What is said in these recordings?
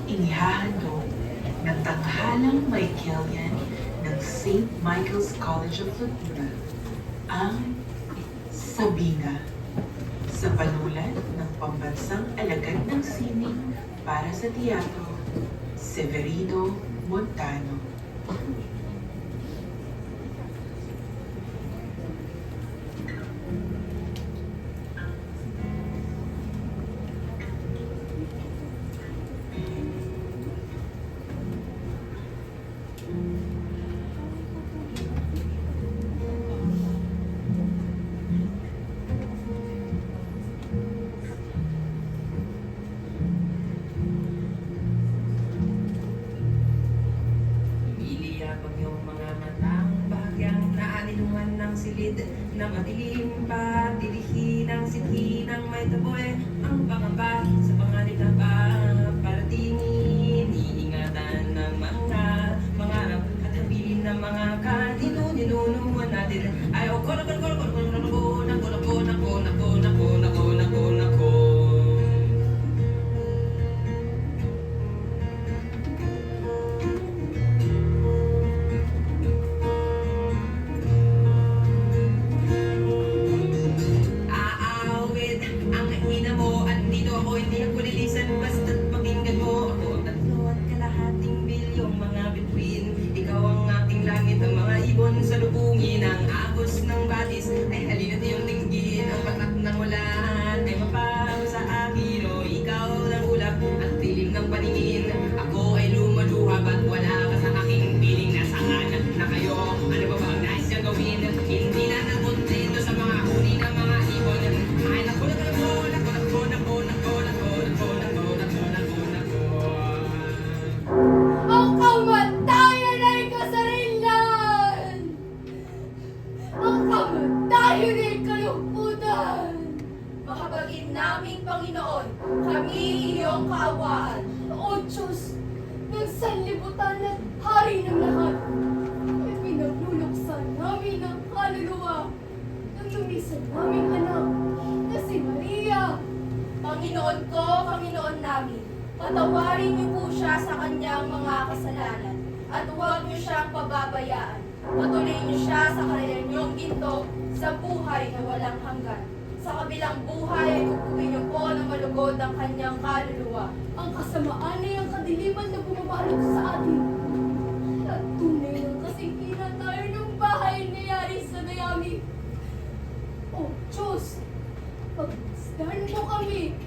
inihahandog ng tanghalang Michaelian ng St. Michael's College of Laguna ang Sabina sa panulat ng pambansang alagad ng sining para sa teatro, Severino Montano. Silid na madilim pa, tilihin ang sithi ng may taboy, ang pangamba sa panganib na paratingin, iingatan ng mga mangarap at habilin ng mga ninunuhan natin. Ay, o kono. Hindi ako lilisan basta't pakinggan mo. Ako ang 3.5 bilyong mga bituin. Ikaw ang aking langit, ang mga ibon sa lubungin. Ang agos ng batis ay halina't iyong dinggin. Ang patak ng ulan ay mapang sa akin. O ikaw ng ulap at tilim ng paningin. Ako ay lumaluha ba't wala ka sa aking piling. Nasaan na kayo? Ano ba ba ang nais niyang gawin? Hindi na nakontento sa mga huni ng mga ibon. Ay nako. Ang kamatayan ay kasarilan! Ang kamatayan ay kalungkutan! Mahabagin naming Panginoon, kami iyong kaawaan. O Diyos, ng sanlibutan at hari ng lahat, ipinagluluksan namin ang kaluluwa ng lumisan naming anak na si Maria. Panginoon ko, Panginoon namin, patawarin niyo po siya sa kanyang mga kasalanan at huwag niyo siyang pababayaan. Patuloy niyo siya sa kanilang niyong ginto sa buhay na walang hanggan. Sa kabilang buhay ay kukuhin niyo po na malugod ang kanyang kaluluwa. Ang kasamaan ay ang kadiliman na bumabalot sa atin. At tunay ng kasinginan tayo ng bahay nangyari sa dayami. O Diyos, pagmasdan mo kami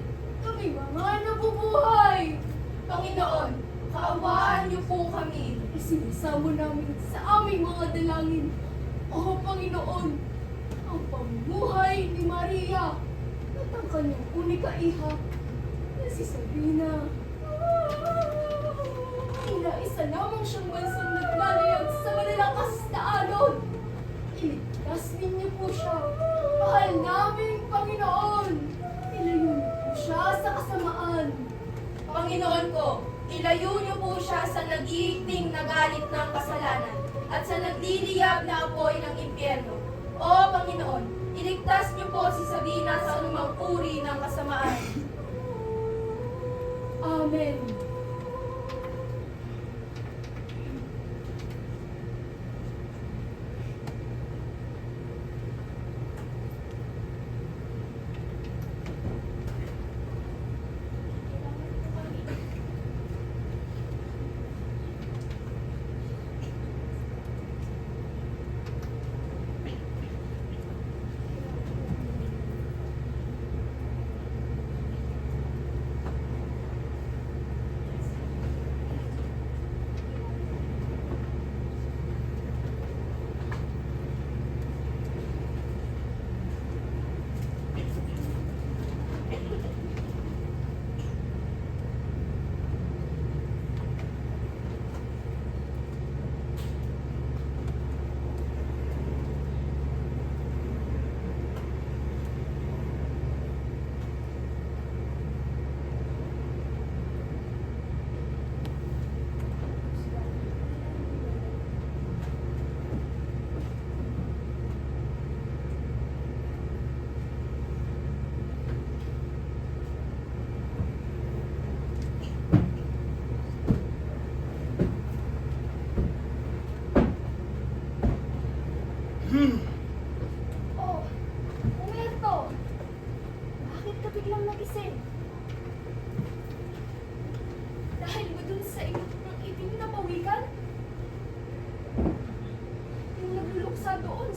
mga nabubuhay. Panginoon, kaawaan niyo po kami. Isinasamo namin sa aming mga dalangin. O Panginoon, ang pamumuhay ni Maria at ang kanyang unika iha na si Sabina. Isa lamang siyang bansang naglalayag sa malalakas na alon. Iligtas ninyo po siya. Mahal namin, Panginoon. Ilayo niyo po siya sa kasamaan. Panginoon ko, ilayo niyo po siya sa nag-iigting na galit ng kasalanan at sa nagliliyab na apoy ng impyerno. O Panginoon, iligtas niyo po si Sabina sa anumang uri ng kasamaan. Amen.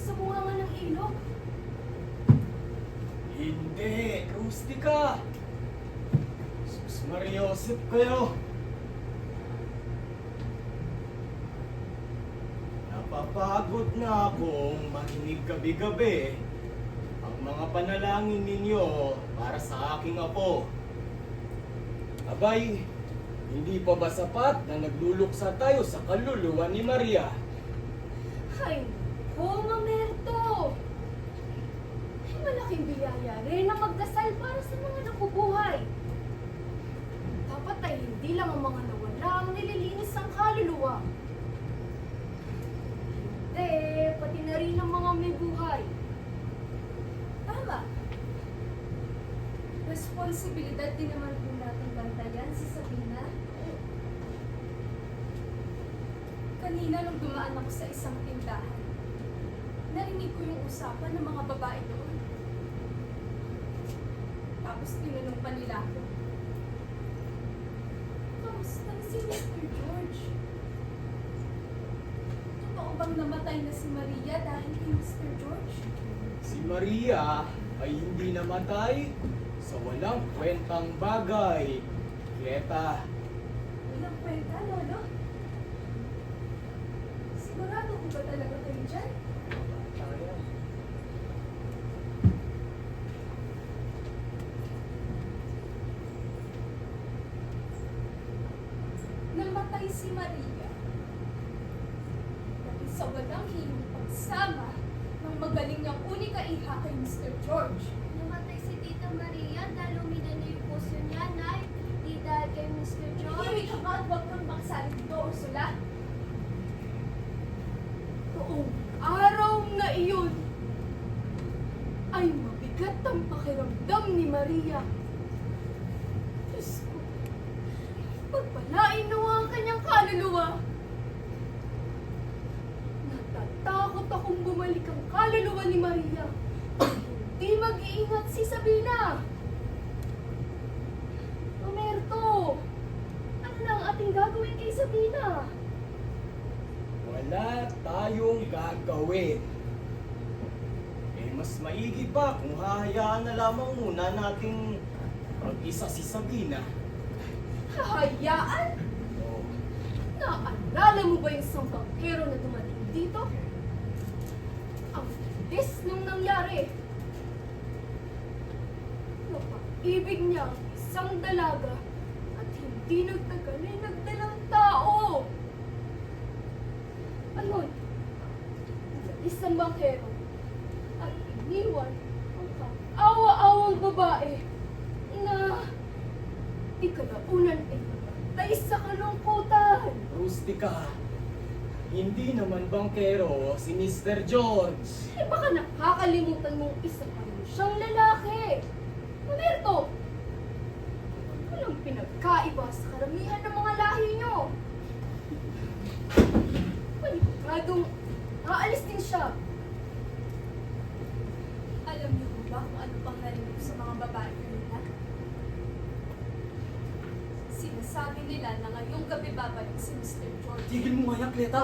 sa bunganga ng ilog. Hindi, Rustica. Sus Mariosep kayo. Napapagod na akong marinig gabi-gabi ang mga panalangin ninyo para sa aking apo. Abay, hindi pa ba sapat na nagluluksa tayo sa kaluluwa ni Maria? Ay, naku, Mamerto! Ay, malaking biyaya rin na magdasal para sa mga nakubuhay. Dapat ay hindi lang ang mga nawala ang nililinis ang kaluluwa. Hindi, pati na rin ang mga may buhay. Tama. Responsibilidad din naman po natin bantayan si Sabina. Kanina nung dumaan ako sa isang tindahan, narinig ko yung usapan ng mga babae doon. Tapos tinanong pa nila ako, kamusta na si Mr. George? Totoo bang namatay na si Maria dahil kay Mr. George? Si Maria ay hindi namatay sa walang kwentang bagay. Kieta, Walang kwenta, Lolo? Sigurado ko ba talaga kayo dyan? Namatay si Maria dahil sa walang hiling pagsama ng magaling niyang unika iha kay Mr. George. Namatay si Tita Maria dahil uminan niya yung puso niya, Nay. Di dahil kay Mr. George. Hindi ka nga at huwag kang magsalit dito, Ursula. Noong araw na iyon, ay mabigat ang pakiramdam ni Maria. Diyos ko, pagpalain nawa ang kanyang kaluluwa. Natatakot akong bumalik ang kaluluwa ni Maria. Hindi mag-iingat si Sabina. Roberto, ano na ang ating gagawin kay Sabina? wala tayong gagawin. Eh, mas maigi pa kung hahayaan na lamang muna nating mag-isa si Sabina. Hahayaan? Oh, Naalala mo ba yung isang bangkero na dumating dito? Ang bilis nung nangyari. Napaibig niya ang isang dalaga at hindi nagtagal ay nagdalang tao. Ayun, nalis ang bangkero at iniwan ang awa-awang babae na ikalaunan ay namatay sa kalungkutan. Rustica, hindi naman bangkero si Mr. George. Eh baka nakakalimutan mong isa pa rin siyang lalaki. Roberto, walang pinagkaiba sa karamihan ng mga lahi niyo. Paniguradong aalis din siya. Alam niyo ba kung ano pang narinig sa mga babae kanila? Sinasabi nila na ngayong gabi babalik si Mr. George. Tigil mo nga yan, Cleta.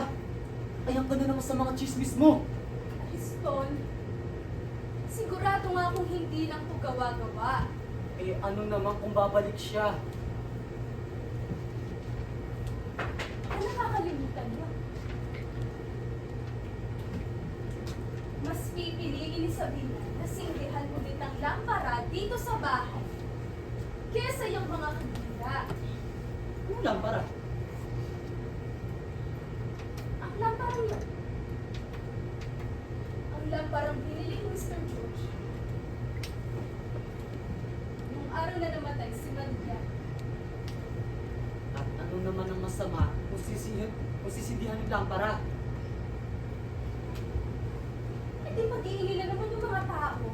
Ayan ka na naman sa mga chismis mo. Kristol, sigurado nga kung hindi lang to gawa-gawa. Eh, ano naman kung babalik siya? Ano nakakalimutan niyo? Mas pipiliin ni Sabina na sindihan ulit ang lampara dito sa bahay kesa yung mga kandila. Ano lang para? Ang lamparang yun. Ang lamparang binili ni Mr. George. Nung araw na namatay si Maria, At ano naman ang masama kung sisindihan yung lampara? hindi mag-iili na naman yung mga tao.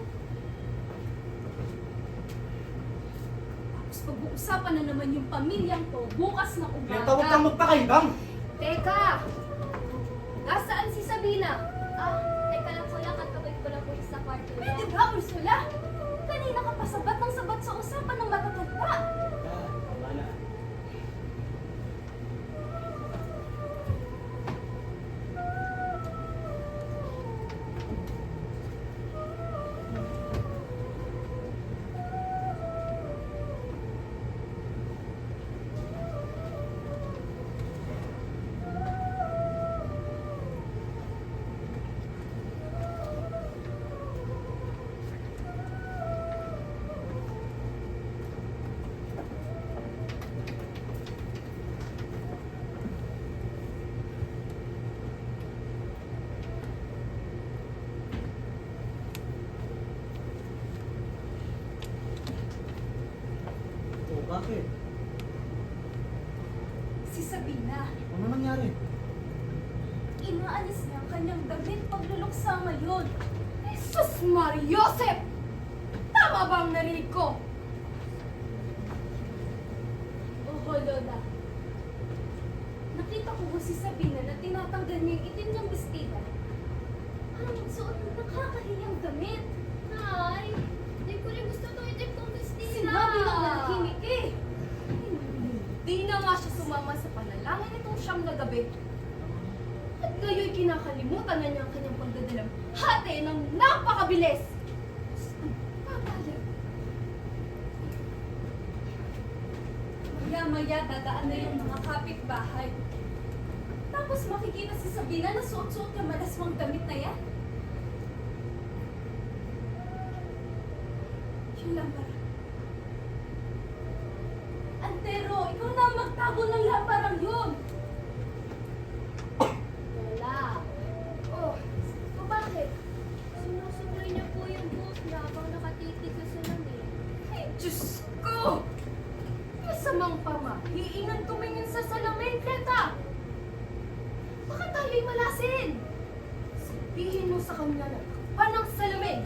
Tapos pag-uusapan na naman yung pamilyang to bukas na umaga. Cleta, huwag kang magpakaibang! Teka! Nasaan si Sabina? Teka lang po lang, katawid ko lang po sa kwarto niya. Pwede ba, Ursula? Kanina ka pa sabat ng sabat sa usapan ng matatanda. Tama na. Bakit? Si Sabina, Ano nangyari? inaalis niya ang kanyang damit pagluluksa ngayon. Jesus Mariosep! Tama ba ang narinig ko? Oho, Lola. Nakita ko po si Sabina na tinatanggal niya yung itim niyang bestida. Ang magsuot ng nakakahiyang damit. Nay, di ko rin gusto itong itim kong bestida. Sinabi ng nanahimik eh. Hindi na nga siya sumama sa panalangin itong siyam na gabi. At ngayon kinakalimutan na niya ang kanyang pagdadalang hati ng napakabilis. Papalag. Maya-maya dadaan na yung mga kapitbahay. Tapos makikita si Sabina na suot-suot yung malaswang damit na yan. Yung lambar. Antero, ikaw na ang magtago ng lambarang yun! Lola, Oh, o bakit? sinusuloy niya po yung buhok niya habang nakatitig sa salamin. Ay, Diyos ko! Masamang pamahiingan tumingin sa salamin, Greta! Baka tayo'y malasin! Sabihin mo sa kanya na panang salamin!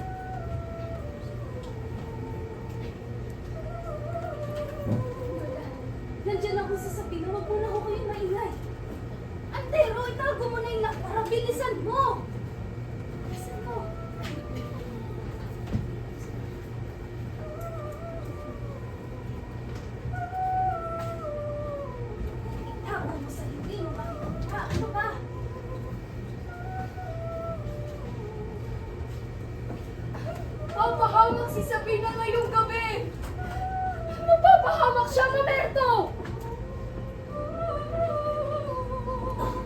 Wala. Nandiyan ako sa Sabina, huwag mo na ako kayong maingay. Antero, itago mo na yung para bilisan mo! Bilisan mo! Itago mo sa hindi mo makikita. Ano ba? Papahamak si Sabina ngayong gabi! Mapapahamak siya, Roberto!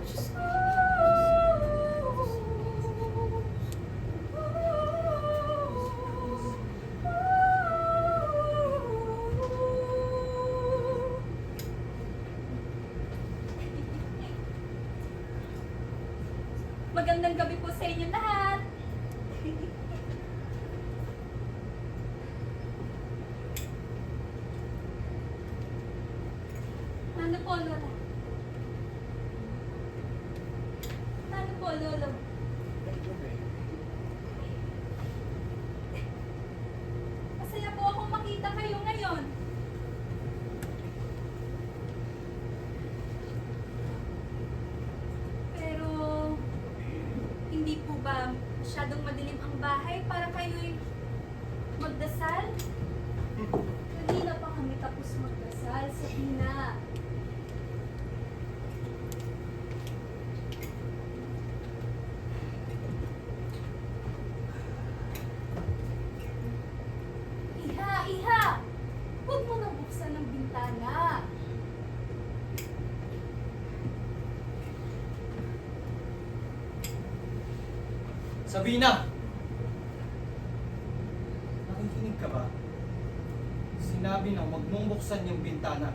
Diyos ko. Magandang gabi po sa inyo lahat! Ano po, Lola? Ano po, Lolo? Masaya po akong makita kayo ngayon. Pero, hindi po ba masyadong madilim ang bahay para kayo'y magdasal? Hindi na pa kami tapos magdasal, Sabina. Iha, Iha! Huwag mo na buksan ang bintana. Sabina! Nakikinig ka ba? Sinabi na huwag mong buksan yung bintana.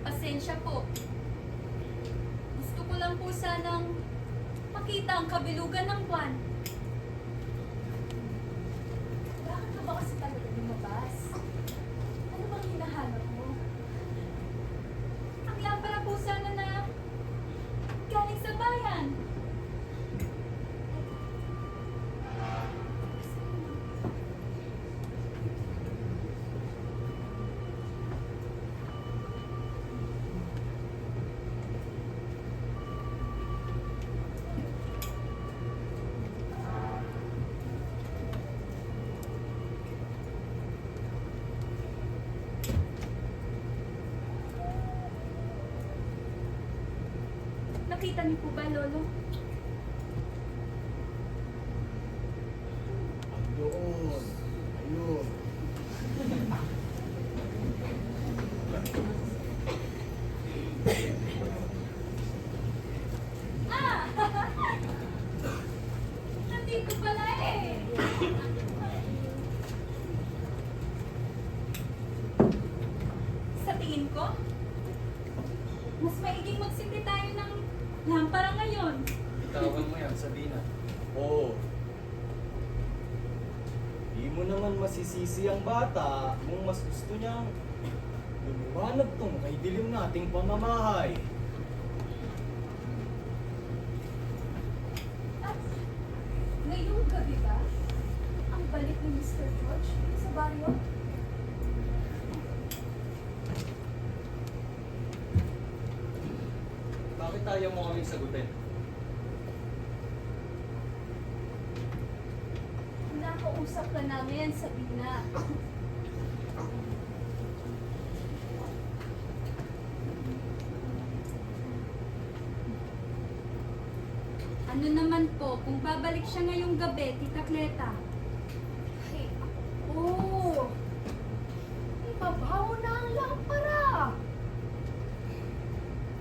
Pasensya po. Gusto ko lang po sanang makita ang kabilugan ng buwan. Bakit ka ba kasi talaga lumabas? Ano bang hinahanap mo? Ang lampara po sana na galing sa bayan. Nakita niyo po ba, Lolo? Doon. Ayun. ko? Mas maiging magsindi tayo ng lampara ngayon. Bitawan mo yan, Sabina. Oo. Di mo naman masisisi ang bata kung mas gusto niyang lumiwanag tong kay dilim nating pamamahay. At ngayong gabi ba, ang balik ni Mr. George sa baryo? Bakit ayaw mo kaming sagutin? Nakausap ka namin, Sabina. Ano naman po, kung babalik siya ngayong gabi, Tita Cleta? Ay, oo. Ibabaw na ang lampara.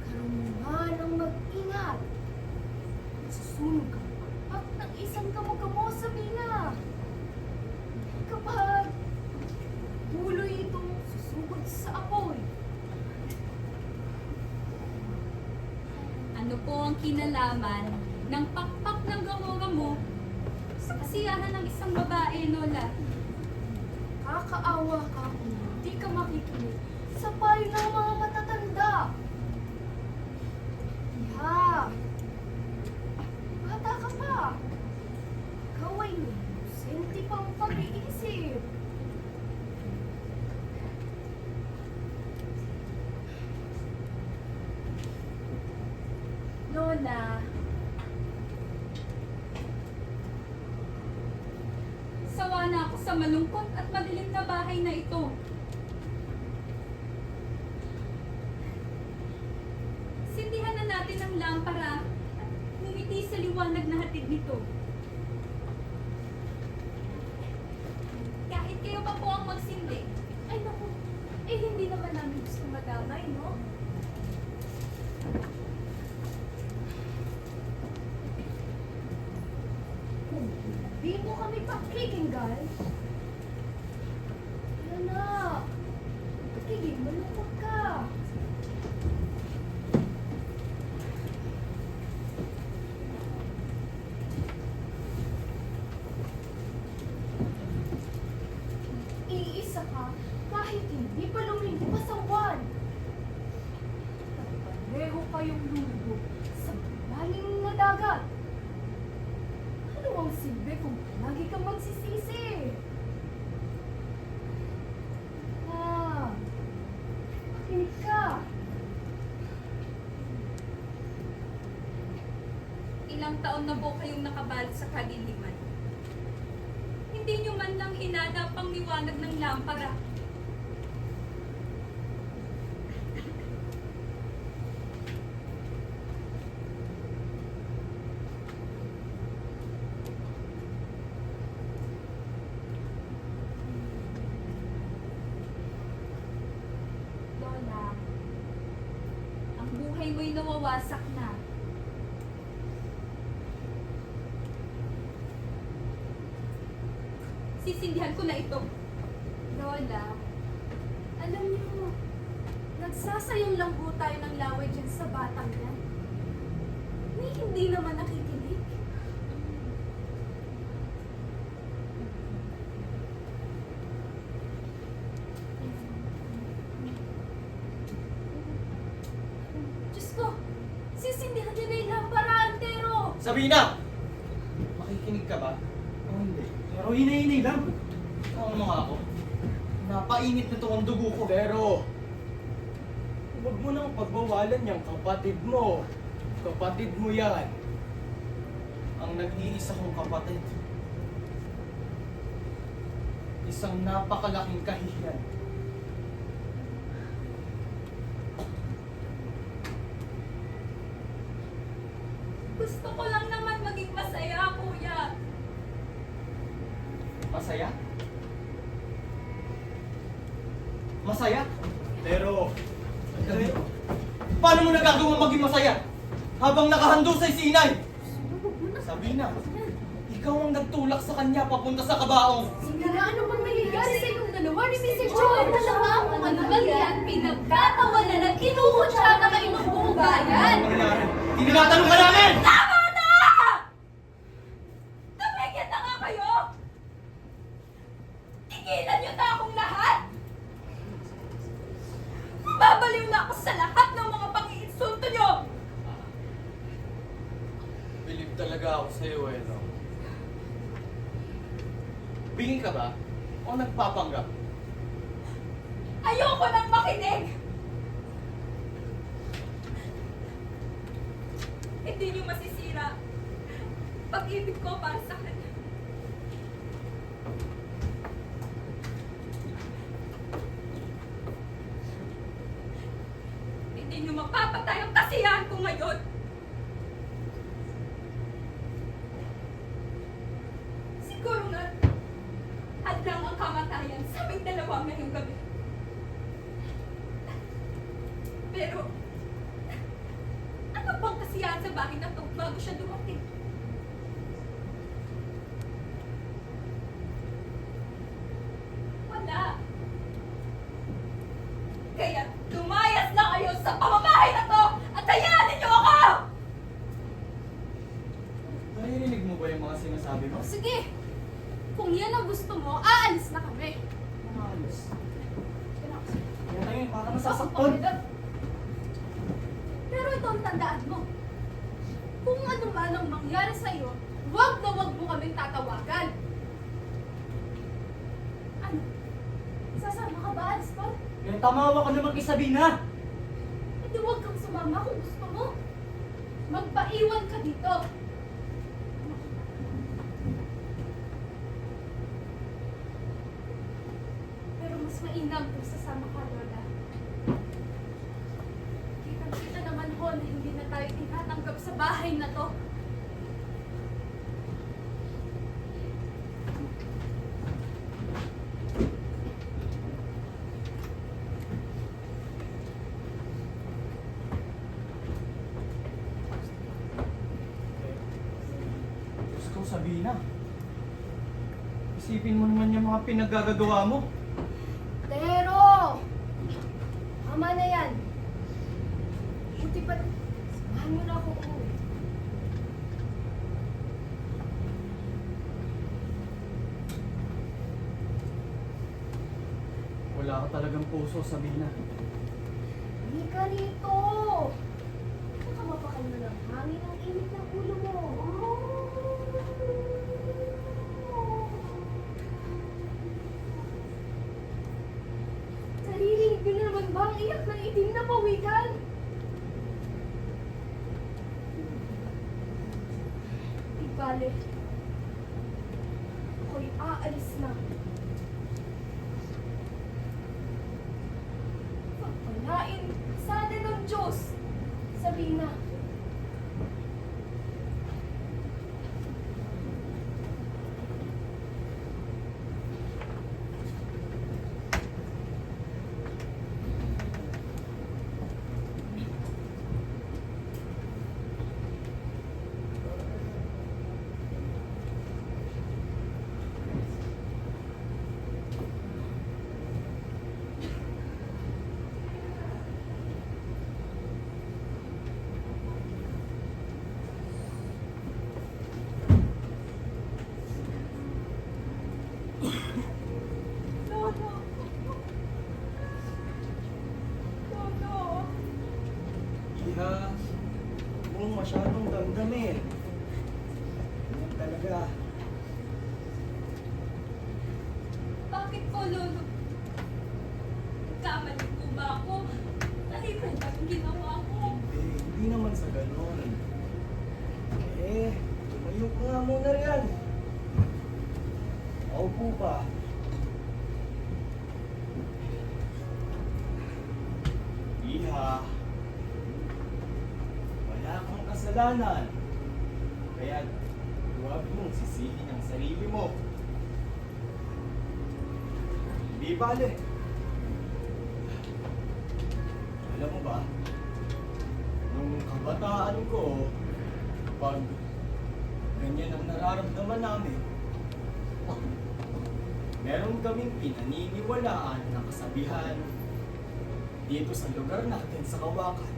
Karunungan ang mag-ingat. Susunog ka at ng isang kamo-kamo, Sabina. Kapag buloy itong susugod sa apoy. Ano po ang kinalaman ng pakpak ng gamo-gamo sa kasiyahan ng isang babae, Lola? Kakaawa ka kung hindi ka makikinig sa payo ng mga matatanda. Iha, bata ka pa. Ikaw ay may senti pang pag-iisip. Lola, sawa na ako sa malungkot at madilim na bahay na ito. Sindihan na natin ang lampara at ngumiti sa liwanag na hatid nito. Kahit kayo pa po ang magsindi, Ay naku, eh hindi naman namin gusto madamay, no? Kung di mo kami pakikinggan, yan na, magiging malungkot ka. Iisa ka kahit hindi pa lumilipas ang buwan. Pareho kayong lulubog sa malalim na dagat. Ano ang silbi kung lagi kang magsisisi? Ah, makinig ka. ilang taon na po kayong nakabalot sa kadiliman. Hindi nyo man lang hinanap ang liwanag ng lampara. Lola, ang buhay mo'y nawawasak na. Sisindihan ko na ito. Lola, alam niyo, nagsasayang lang po tayo ng laway dyan sa batang yan. Hindi naman nakikinig. Diyos ko, sisindihan niyo na yung lampara, Antero! Sabina! Makikinig ka ba? O hindi? Pero hinay-hinay lang. Oo mga ako. Napainit na to ang dugo ko. Pero, huwag mo nang pagbawalan yung kapatid mo. Kapatid mo yan. Ang nag-iisa kong kapatid. Isang napakalaking kahihiyan. Gusto ko lang naman maging masaya, kuya. Masaya? Masaya? Pero, paano mo nagagawang maging masaya? Habang nakahandusay si inay! Sabina, ikaw ang nagtulak sa kanya papunta sa kabaong. Sige na, ano bang nangyayari? nangyari sa inyong dalawa ni Mr. Joe? Dalawa kung ano man yan, pinagtatawanan at kinukutsa na kayo ng buong bayan. Ano nangyari? Tinatanong ka namin! Tama na! Tumigil na nga kayo! Tigilan niyo na akong lahat! Babaliw na ako sa lahat ng mga pang-iinsulto niyo! Believe talaga ako sa'yo eh, no? Bingin ka ba? O nagpapanggap? Ayoko nang makinig! Hindi niyo masisira pag-ibig ko para sa kanya. Hindi niyo mapapatay ang kasiyahan ko ngayon. Siguro nga, hadlang ang kamatayan sa aming dalawa ngayong gabi. Pero, ano bang kasiyahan sa bahay na to bago siya dumating? Wala. Kaya lumayas na kayo sa pamamahay na to at hayaan ninyo ako! Naririnig mo ba yung mga sinasabi mo? Sige, kung yan ang gusto mo, aalis na kami. Maayos. Kaya tayo, baka Pasok nasasaktan. kami doon. Pero ito ang tandaan mo. Kung ano man ang mangyari sa'yo, huwag na huwag mo kaming tatawagan. Ano? Sasama ka ba, Alston? Kaya tamawa ka naman kay Sabina! Hindi huwag kang sumama kung gusto mo. Magpaiwan ka dito. Pero mas mainam kung sasama ka, Lola. Kitang-kita naman ho na hindi na tayo tinatanggap sa bahay na to. Diyos ko, Sabina. Isipin mo naman yung mga pinaggagawa mo. Pero, tama na yan. Buti pa, samahan mo na ako umuwi. Wala ka talagang puso, Sabina. Hindi ka rito. Baka mapakal na ng hangin ang init ng ulo mo. Naririnig mo na naman ba ang iyak ng itim na pawikan? Di bale. Ako'y aalis na. Pagpalain sana ng Diyos. Sabina. Lolo. Lolo. Iha, huwag mong masyadong damdamin. Ganyan talaga. Bakit po, Lolo? Nagkamali po ba ako? Mali po ba ang ginawa ko? Hindi naman sa ganon. Tumayo ka nga muna riyan. Paupo ka. Iha, wala kang kasalanan. Kaya huwag mong sisihin ang sarili mo. Di bale. Alam mo ba, nung kabataan ko, pag ganyan ang nararamdaman namin, meron kaming pinaniniwalaan na kasabihan dito sa lugar natin sa Kawakan.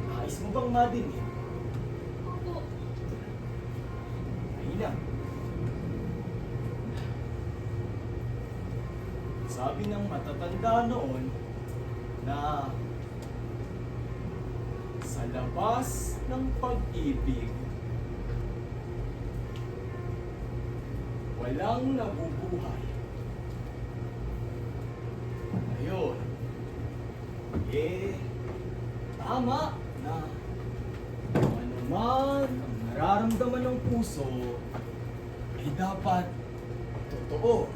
Nais mo bang madinig? Opo. Ay lang. Sabi ng matatanda noon na sa labas ng pag-ibig, walang nabubuhay. Ayun. Tama na ano man ang nararamdaman ng puso ay dapat totoo.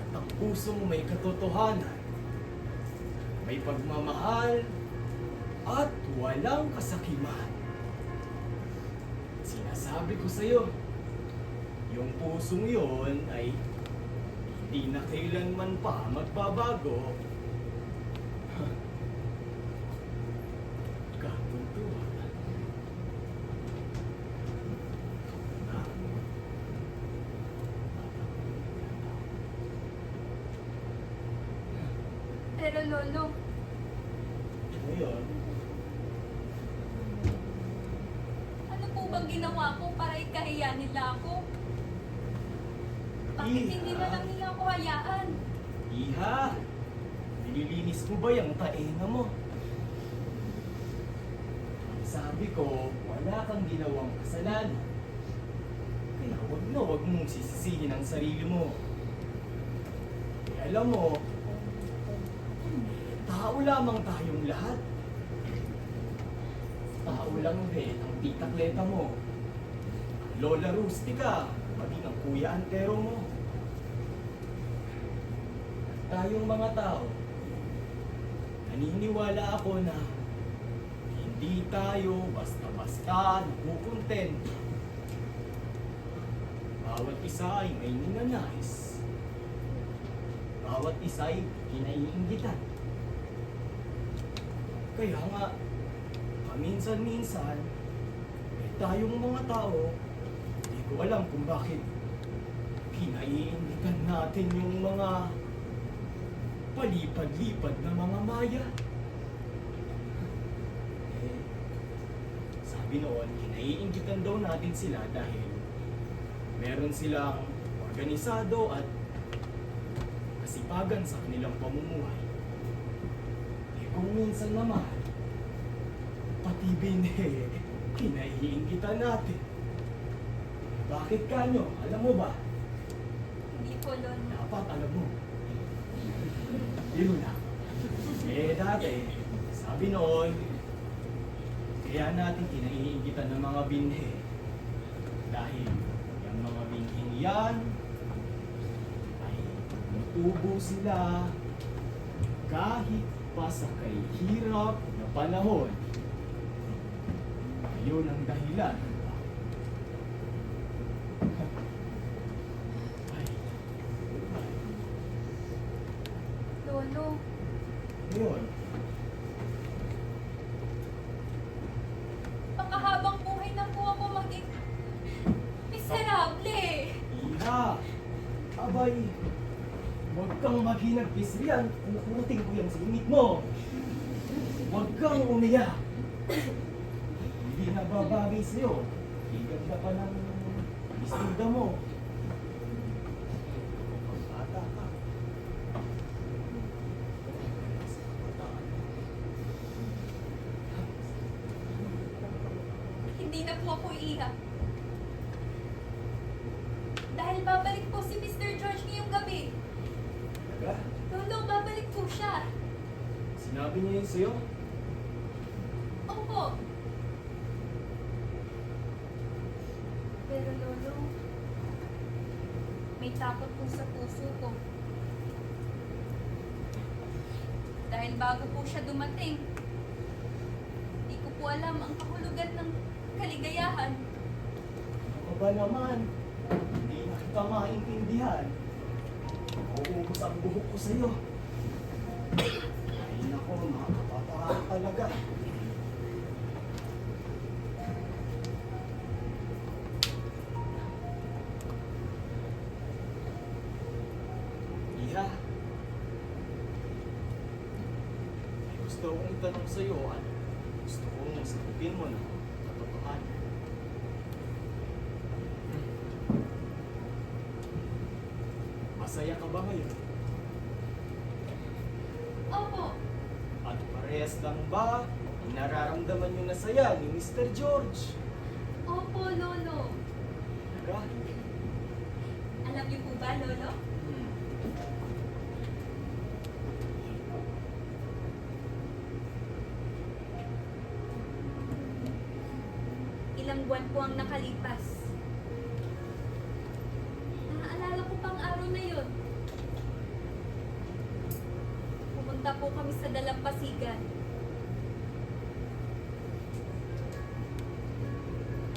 At ang pusong may katotohanan, may pagmamahal, at walang kasakiman. Sinasabi ko sa'yo, yung pusong yun ay hindi na kailanman pa magbabago. Kakuntuhan. Pero Lolo, Ngayon, ano po bang ginawa ko para ikahiya nila ako? Bakit hindi na lang nila ako hayaan? Iha, nililinis mo ba yung tainga mo? Sabi ko, wala kang ginawang kasalanan. Kaya wag mong sisisihin ang sarili mo. Alam mo, tao lamang tayong lahat. Tao lang din ang tita Cleta mo, ang Lola Rustica, maging ang Kuya Antero mo. At tayong mga tao, naniniwala ako na hindi tayo basta-basta nakukontent. Bawat isa ay may ninanais. Bawat isa ay kinaiinggitan. Kaya nga, paminsan-minsan, tayong mga tao, hindi ko alam kung bakit kinaiinggitan natin yung mga palipad-lipad na mga maya. Sabi noon, kinaiinggitan daw natin sila dahil meron silang organisado at kasipagan sa kanilang pamumuhay. Kung minsan naman, pati bine, kinaiinggitan natin. Bakit kanyo? Alam mo ba? Hindi po, Lolo. Dapat alam mo. Yun lang. Dati, sabi noon, kaya natin kinaiinggitan ng mga binhe. Dahil yung mga binheng yan, ay natubo sila kahit pa sa kay hirap na panahon. Yun ang dahilan. Lolo, Yun. pangkahabang buhay na po ako maging miserable. Iha! Abay! Huwag kang maghinagpisriyan. Kukutin ko yung singit mo. Huwag kang umiyak. Hindi na babagay sa'yo. Iganda pa ng istida mo. Bata ka. Hindi na po ako iiyak. Dahil babalik po si Mr. George ngayong gabi. Talaga? Lolo, babalik po siya. Sinabi niya yun sa'yo? Opo. Pero Lolo, may takot po sa puso ko. Dahil bago po siya dumating, hindi ko po alam ang kahulugan ng kaligayahan. Ano ba naman? Hindi na kita maintindihan. Mauubos ang buhok ko sa'yo. Ay nako, makakapataan talaga. gusto kong itanong sa'yo at gusto kong sagutin mo na katotohanan. Masaya ka ba ngayon? Opo. At parehas lang ba ang nararamdaman yung nasaya ni Mr. George? Opo, Lolo. Talaga? Alam niyo po ba, Lolo? Ilang buwan po ang nakalipas. Naaalala ko pang araw na yun. Pumunta po kami sa Dalampasigan.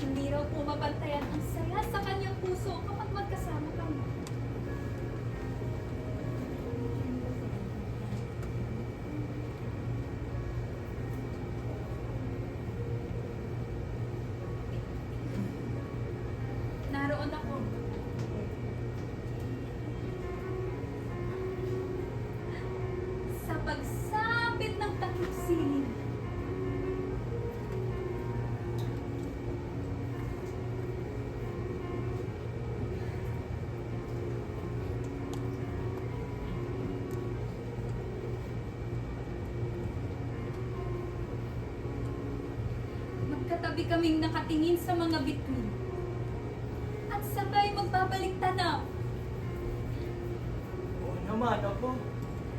Hindi raw po mapantayan ang saya sa kanyang puso kapag magkasama kami. Naroon ako. Sa pagsapit ng tatlong silid. Magkatabi kaming nakatingin sa mga bituin. At sabay magbabalik tanaw. Oo naman, ako.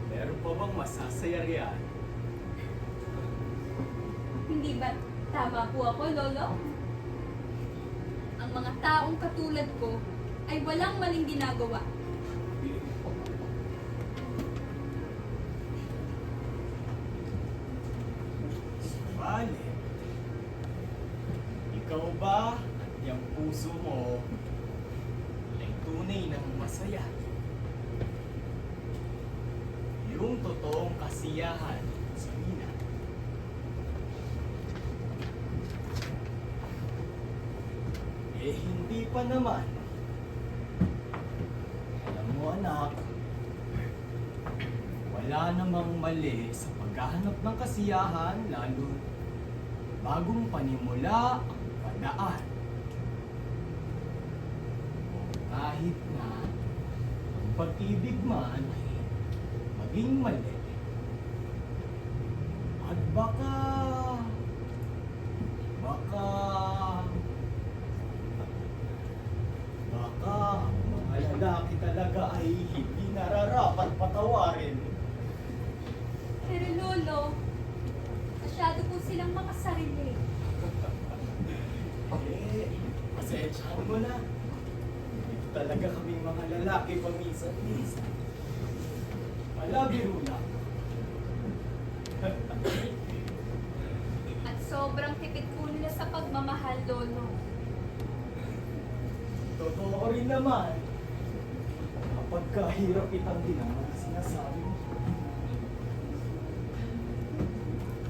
Meron pa bang masasaya riyan? Hindi ba tama po ako, Lolo? Ang mga taong katulad ko ay walang maling ginagawa. Vale. Ikaw ba at yung puso mo ay tunay ng masaya? Yung totoong kasiyahan sa Mina. Eh hindi pa naman. Alam mo anak, wala namang mali sa paghahanap ng kasiyahan lalo bagong panimula ang padaan. Kahit na ang pag-ibig man ay maging mali. At baka ang mga lalaki talaga ay hindi nararapat patawarin. Pero Lolo, masyado po silang makasarili. Eh, pasensyahan mo na. Ito talaga kaming mga lalaki paminsan-minsan. Malabiro lang. At sobrang tipid po nila sa pagmamahal, Lolo. Totoo rin naman. Kapag kahirap itang din ang mga sinasabi mo.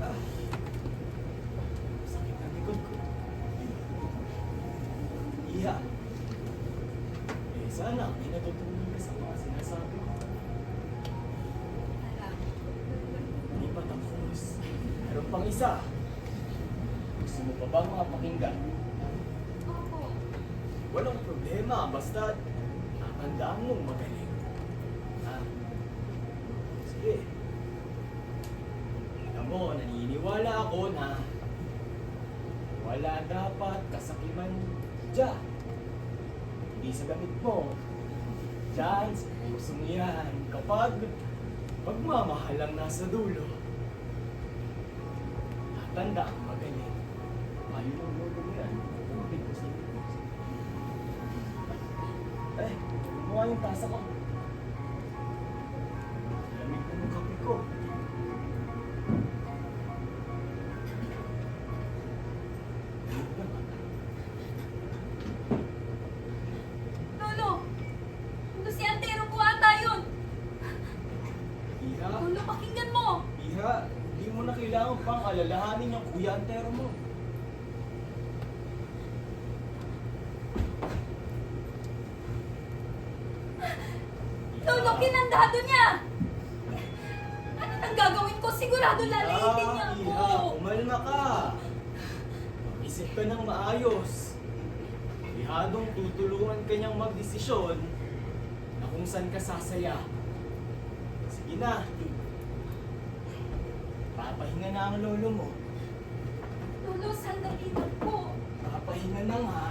Ah, sakit ang likod ko. Iha. Eh sana may natutunan ka sa mga sinasabi ko. Hindi pa tapos. Meron pang isa. Gusto mo pa bang mapakinggan? Opo. Walang problema, basta tatandaan mong magaling. Ha? Sige. Alam mo, naniniwala ako na wala dapat kasakiman dyan. Hindi sa gamit mo. Dyan, sa puso mo yan. Kapag magmamahal ang nasa dulo, tatanda ang magaling. Ayun ang logo mo yan. Tubig ko sa eh, mukha yung tasa ko. Lamig na yung kape ko. Lolo, ito si Antero po ata yun. Iha, Lolo, pakinggan mo. Iha, hindi mo na kailangan pang alalahanin yung kuya Antero mo. Lolo, kinandado niya. Ano nangyari gagawin ko, sigurado lalayitin niya ako. Iha, umalma ka. Mag-isip ka ng maayos. Ihadong tutulungan ka niyang magdesisyon na kung saan ka sasaya. Sige na. Papahinga na ang lolo mo. Lolo, sandali lang po. Papahinga na nga.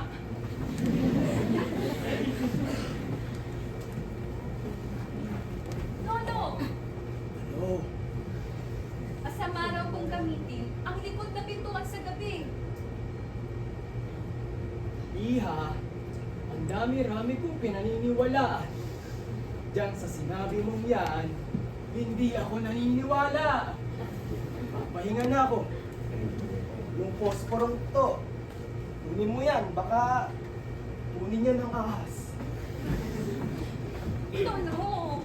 Lolo, Ano? masama raw kong gamitin ang likod na pintuan sa gabi. Iha, ang dami-rami kong pinaniniwalaan. Diyan sa sinabi mong yan, hindi ako naniniwala. Papahinga na ako. Yung posporong to, kunin mo yan, baka kunin niya ng ahas. Lolo,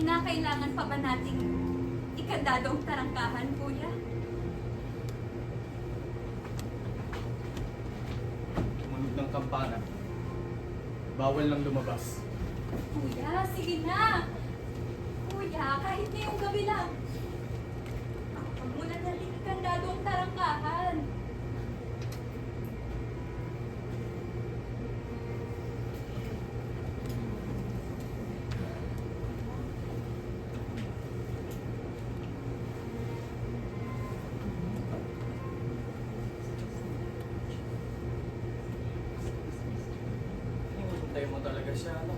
kinakailangan pa ba nating ikandado ang tarangkahan, kuya? Tumunog ng kampana. Bawal lang lumabas. Kuya, sige na. Kuya, kahit ngayong gabi lang. Huwag mo na natin ikandado ang tarangkahan. Hinihintay mo talaga siya, ano?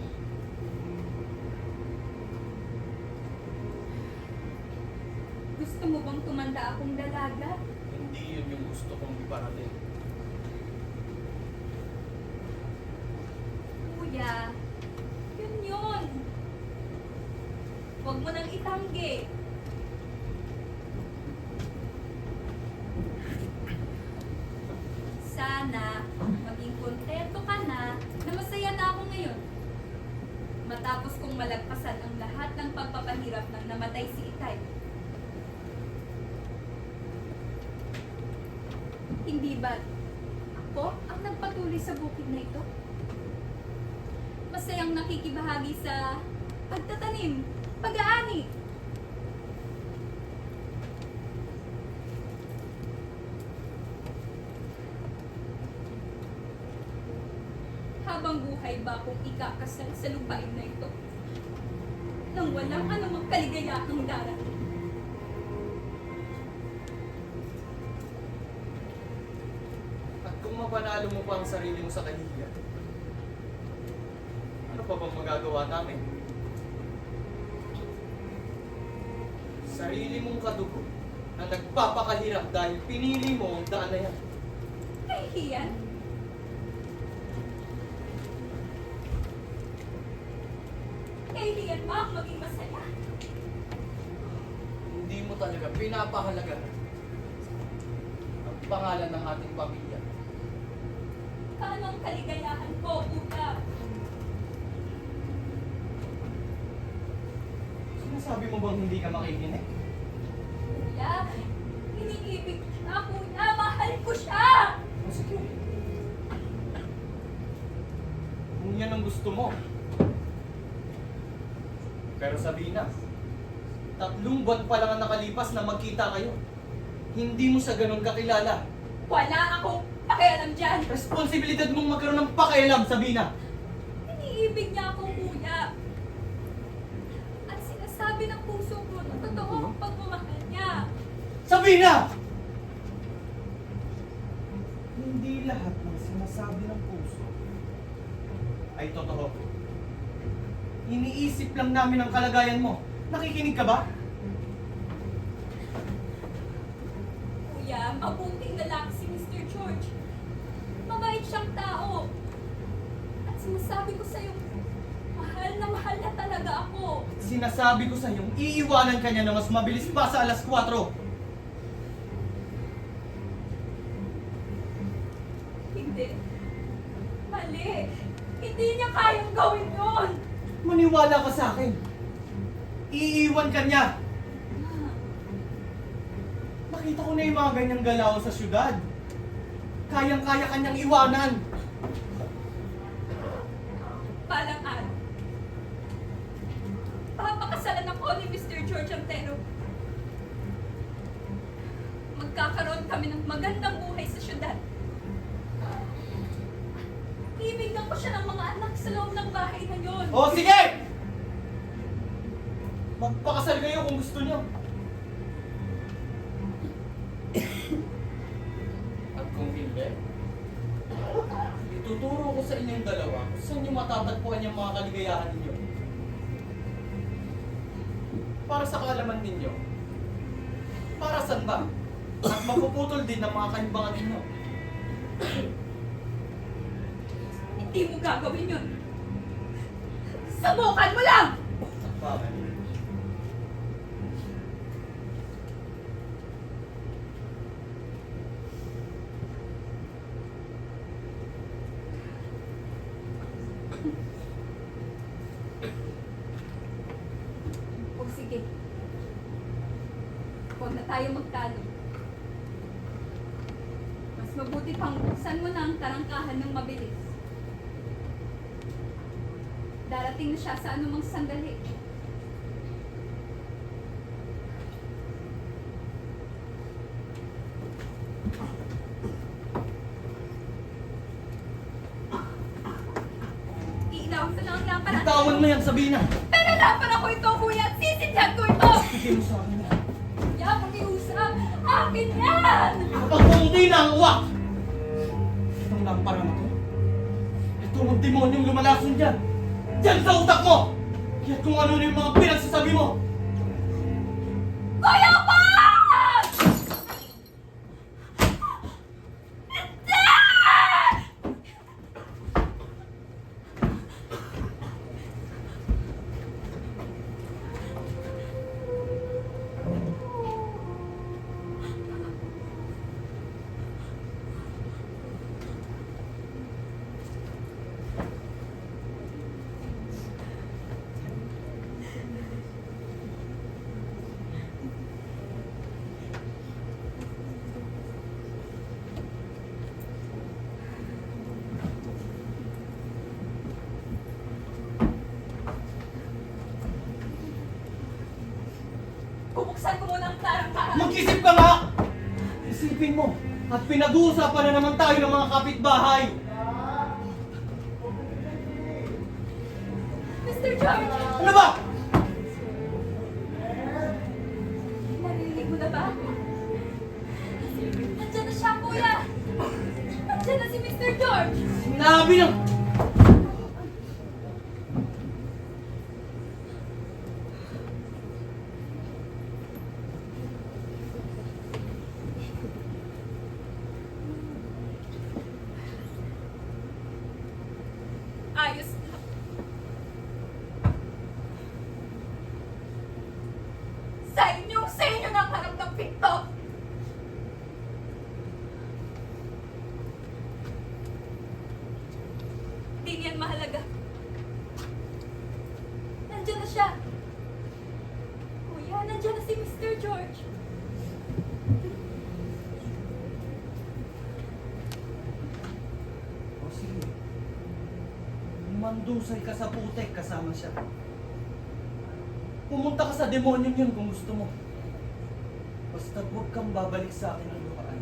Gusto mo bang tumanda akong dalaga? Hindi yun yung gusto kong iparating. Kuya, yun yun. Huwag mo nang itanggi. Sana maging kontento ka na masaya na ako ngayon. Matapos kong malagpasan ang lahat ng pagpapahirap ng namatay si Itay. Hindi ba ako ang nagpatuloy sa bukid na ito? Masayang nakikibahagi sa pagtatanim, pag-aani. Habang buhay ba akong ikakasal sa lupain na ito? Nang walang anumang kaligayahang darating. At kung mapanalo mo pa ang sarili mo sa kahihiyan, ano pa bang magagawa namin? Sarili mong kadugo na nagpapakahirap dahil pinili mo ang daan na yan. Kahihiyan? Kahihiyan ba ang maging masaya? Hindi mo talaga pinapahalagan ang pangalan ng ating pamilya. Paano ang kaligayahan ko, kuya? Sinasabi mo bang hindi ka makikinig? Kuya, iniibig na, kuya. Mahal ko siya! O sige. Kung yan ang gusto mo. Pero sabihin na, 3 buwan pa lang ang nakalipas na magkita kayo. Hindi mo sa ganun kakilala. Wala akong pakialam dyan. Responsibilidad mong magkaroon ng pakialam, Sabina. Iniibig niya ako, kuya. At sinasabi ng puso ko na totoo ang pagmamahal niya. Sabina! Hindi lahat ng sinasabi ng puso ay totoo. Iniisip lang namin ang kalagayan mo. Nakikinig ka ba? Kuya, mabuting lalaki si Mr. George. Mabait siyang tao. At sinasabi ko sa'yo, mahal na talaga ako. Sinasabi ko sa iyong iiwanan ka niya na mas mabilis pa sa 4:00. mali. Hindi niya kayang gawin yun. Maniwala ka sa akin. Iiwan ka niya. Nakita ko na yung mga ganyang galaw sa syudad. Kayang-kaya kanyang iwanan. Balang araw. Papakasalan ako ni Mr. George Antero. Magkakaroon kami ng magandang buhay sa syudad. Ibigyan ko siya ng mga anak sa loob ng bahay na yon. O sige! Magpakasal kayo kung gusto niyo. At kung hindi, ituturo ko sa inyong dalawa kung saan niyo matatagpuan yung mga kaligayahan ninyo. Para sa kaalaman ninyo. Para saan ba? At mapuputol din ng mga kalibangan ninyo. Hindi mo gagawin yun. Subukan mo lang! Bakit? O sige. Huwag na tayo magtalo. Mas mabuti pang buksan mo na ang tarangkahan ng mabilis. Darating na siya sa anumang sandali. Iilawin ko lang ang lampara. Bitawan mo yan, Sabina! Pero lampara ko ito, kuya, at sisindihan ko ito! Bigyan mo sa akin. Kaya pakiusap, akin yan! Kapag kung hindi na ang uwak! Itong lampara na to, ito ang demonyong lumalason dyan! Dyan sa utak mo! Kaya kung ano na yung mga pinagsasabi mo! Kuya, wag! Hindi! Bubuksan ko muna ang tarangkahan. Mag-isip ka nga! Isipin mo, at pinag-uusapan na naman tayo ng mga kapitbahay! Mr. George! Ano ba? Narinig mo na ba? Nandiyan na siya, kuya! Nandiyan na si Mr. George! Sinabi ng... Ayos lang. Sa inyo na ang harap ng pinto! Di niyan mahalaga. Nandiyan na siya. Kuya, nandiyan na si Mr. George. O sige, mandusay ka sa putek kasama siya. Pumunta ka sa demonyong yun kung gusto mo. Basta huwag kang babalik sa akin ng lukaan.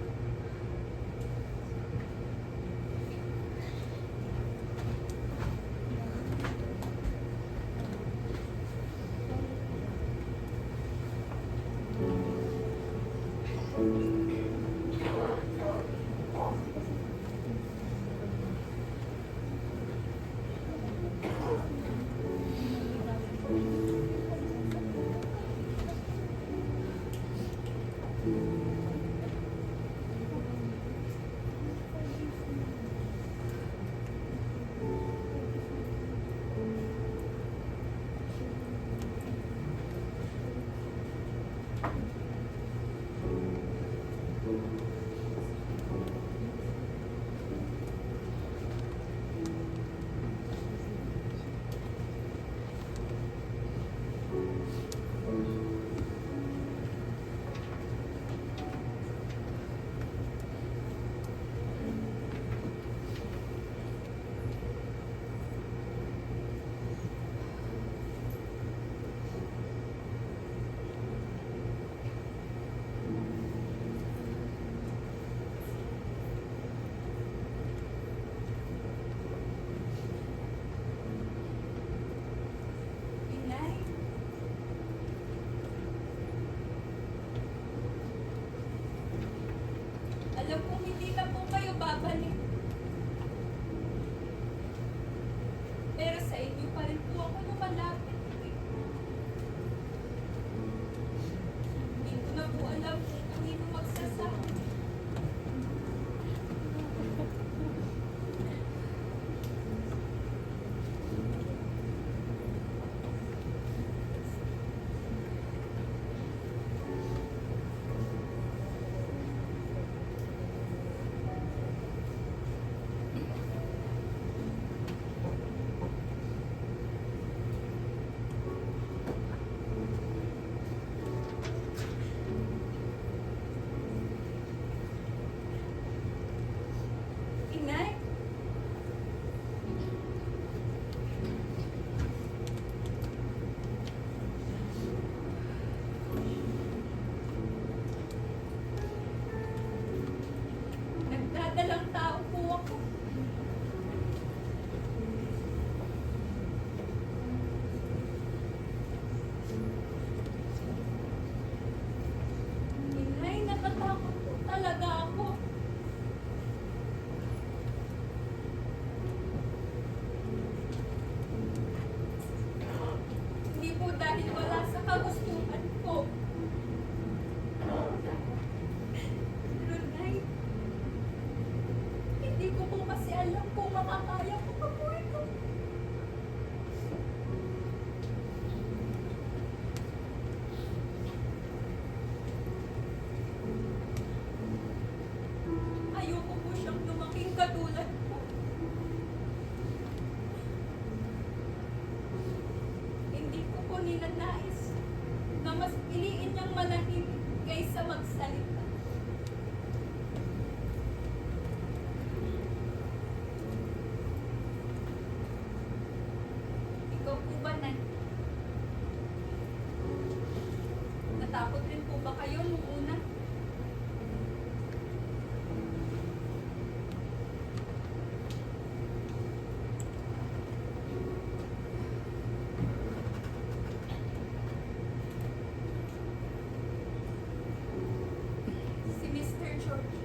hindi na po kayo babalik. Pero sa inyo pa rin po ako lumalapit. Hindi ko na po alam kung kanino magsasabi. Inay? Nagdadalang tao po ako. Inay, natatakot po talaga ako. Hindi po dahil wala sa kagustuhan ko. Pero Nay, hindi ko po kasi alam kung makakaya ko pa po ito. Ayoko po siyang lumaking katulad ko. Hindi ko po ninanais na mas piliin niyang manahimik kaysa magsalita. Ikaw po ba, Nay? Natakot rin po ba kayo nung una? Si Mr. George.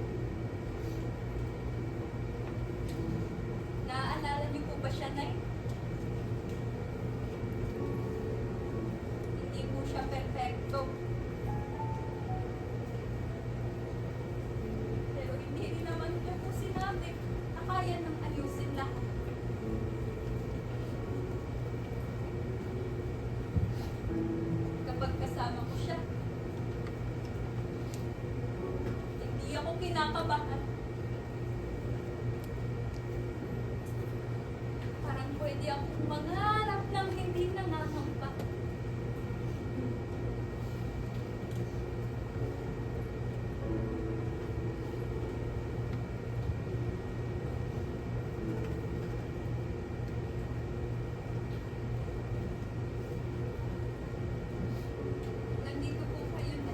Naaalala niyo po ba siya, Nay? Hindi po siya perfecto. Pero hindi rin naman niya po sinabi na kaya nang ayusin lahat. Kapag kasama ko siya, hindi ako kinakabahan. Parang pwede akong mangarap ng hindi nangangamba. Nandito po kayo na.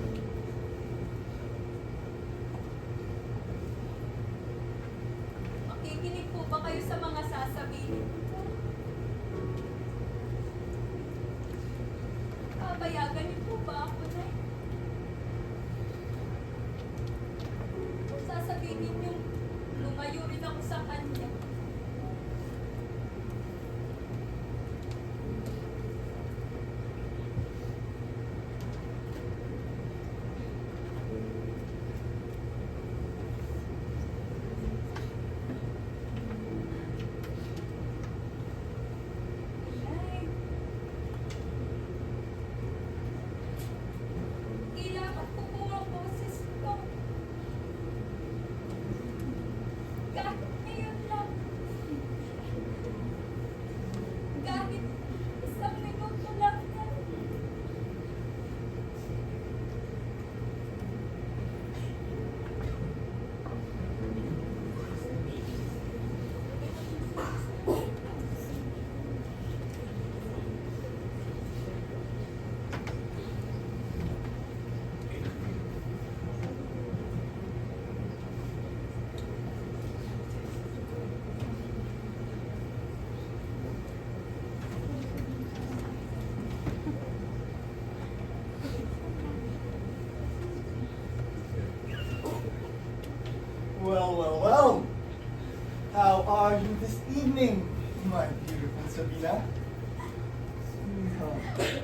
Makikinig po ba kayo sa mga sasabihin ko? Papayagan niyo po ba ako, Nay? Kung sasabihin niyo, lumayo rin ako sa kanya. Nay, kailangan ko po ang boses ko. Kahit ngayon lang. are you this evening, my beautiful Sabina? Sweetheart.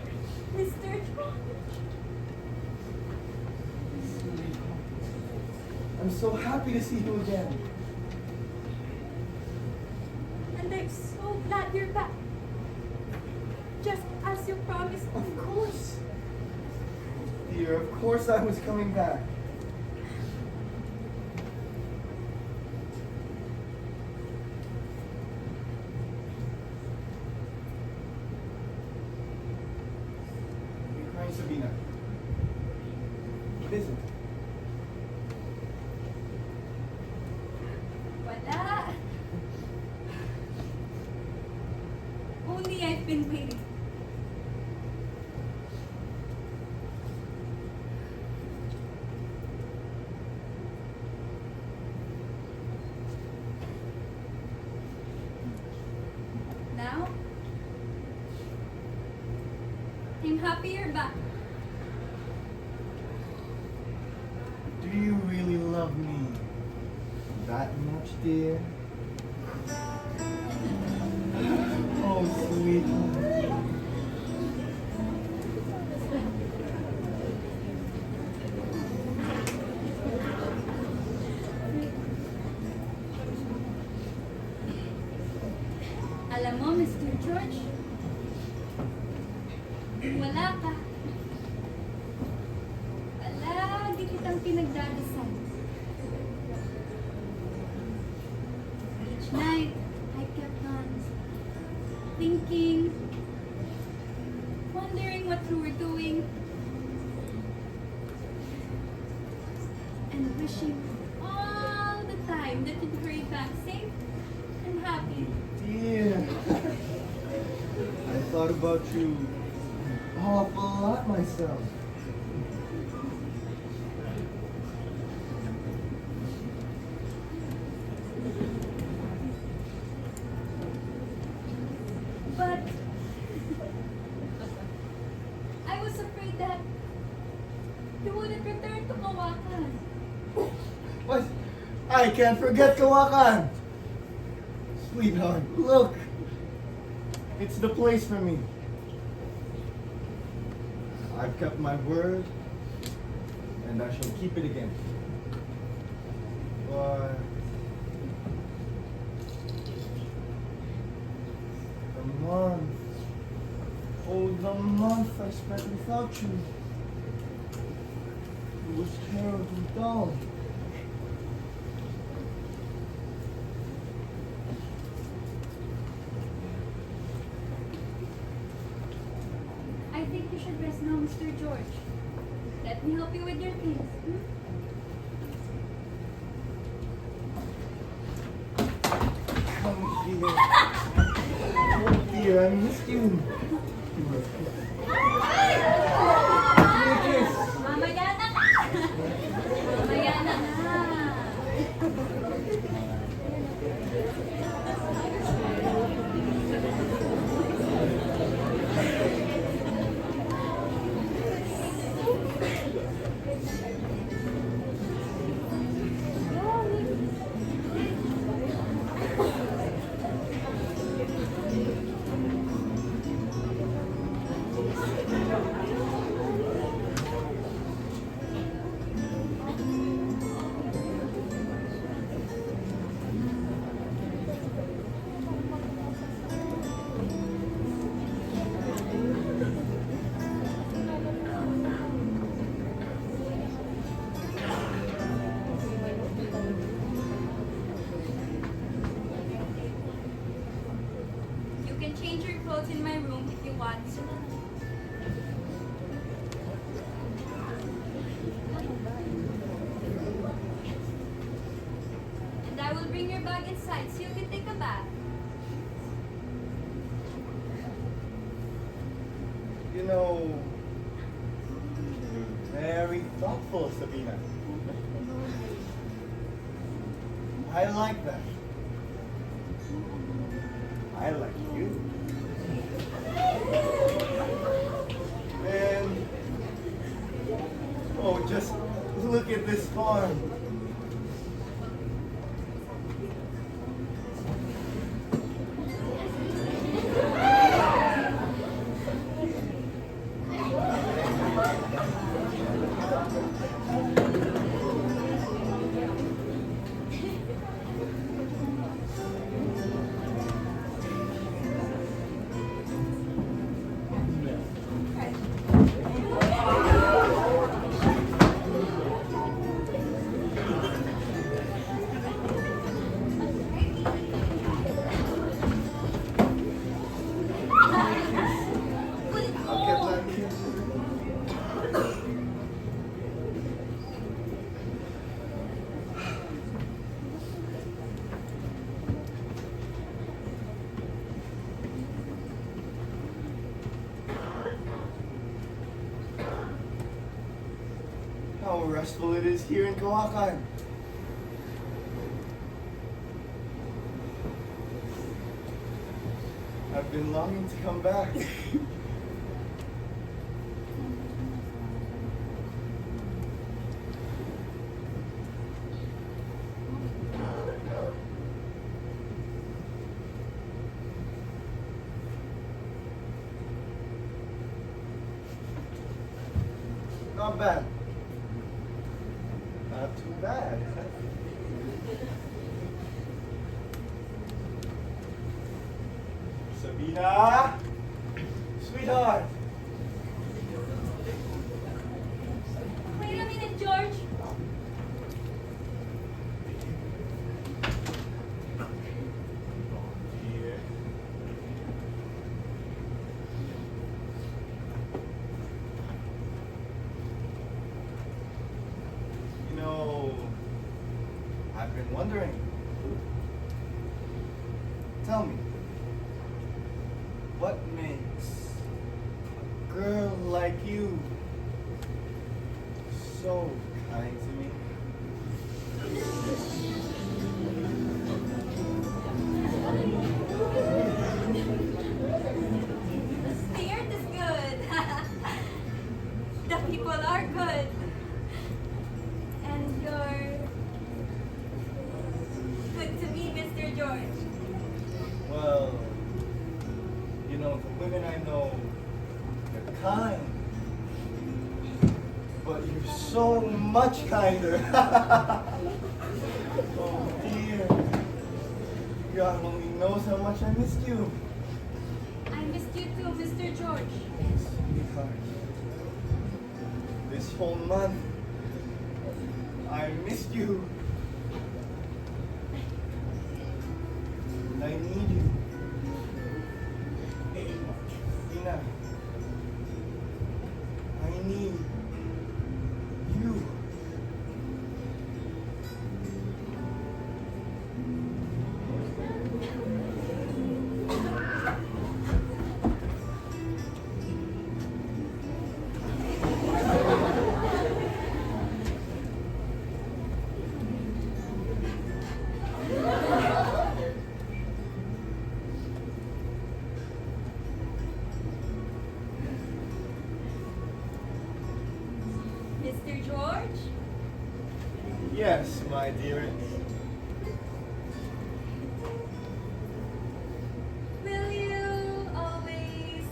Mr. George. Sweetheart. I'm so happy to see you again. And I'm so glad you're back. Just as you promised me. Of course. Dear, of course I was coming back. You're crying, Sabina. What is it? Wala. Only I've been waiting. Now, I'm happy you're back. Do you really love me that much, dear? Oh, sweetheart. Alam mo, Mr. George, wala ka. Palagi kitang pinagdadasal. Each night, I kept on thinking, wondering what you were doing, and wishing all the time that you'd hurry back safe and happy. Dear, I thought about you an awful lot myself. But I was afraid that you wouldn't return to Kawakan. What? I can't forget Kawakan! Sweetheart, look! It's the place for me. I've kept my word, and I shall keep it again. But the month, oh, the month I spent without you, it was terribly dull. I think you should rest now, Mr. George. Let me help you with your things. Hmm? Come here. Oh dear, I missed you. Kiss. Mamaya na ka! Mamaya na ka! You can change your clothes in my room if you want. And I will bring your bag inside so you can take a bath. You know, you're very thoughtful, Sabina. I like that. I like you. And oh, just look at this farm. how restful it is here in Kawakan. I've been longing to come back. Not bad. Not too bad. Sabina! Sweetheart! Wait a minute, George. Dear. You know, I've been wondering. Tell me, what makes a girl like you so kind to me? The earth is good. The people are good. And you're good to me, Mr. George. Well, you know, the women I know, they're kind. But you're so much kinder. Oh dear. God only knows how much I missed you. I missed you too, Mr. George. Sweetheart. This whole month, I missed you. And I need you. Ina. I need you. Mr. George? Yes, my dearest. Will you always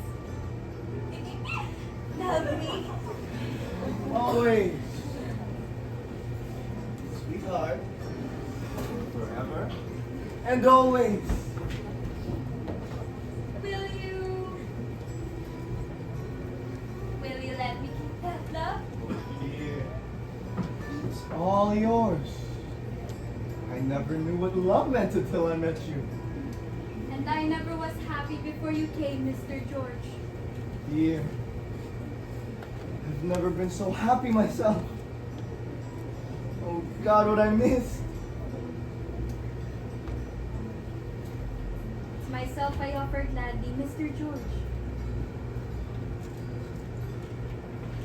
love me? Always. Sweetheart. Forever. And always. Will you let me keep that love? Dear. It's all yours. I never knew what love meant until I met you. And I never was happy before you came, Mr. George. Dear. I've never been so happy myself. Oh God, what I missed. It's myself I offer gladly, Mr. George.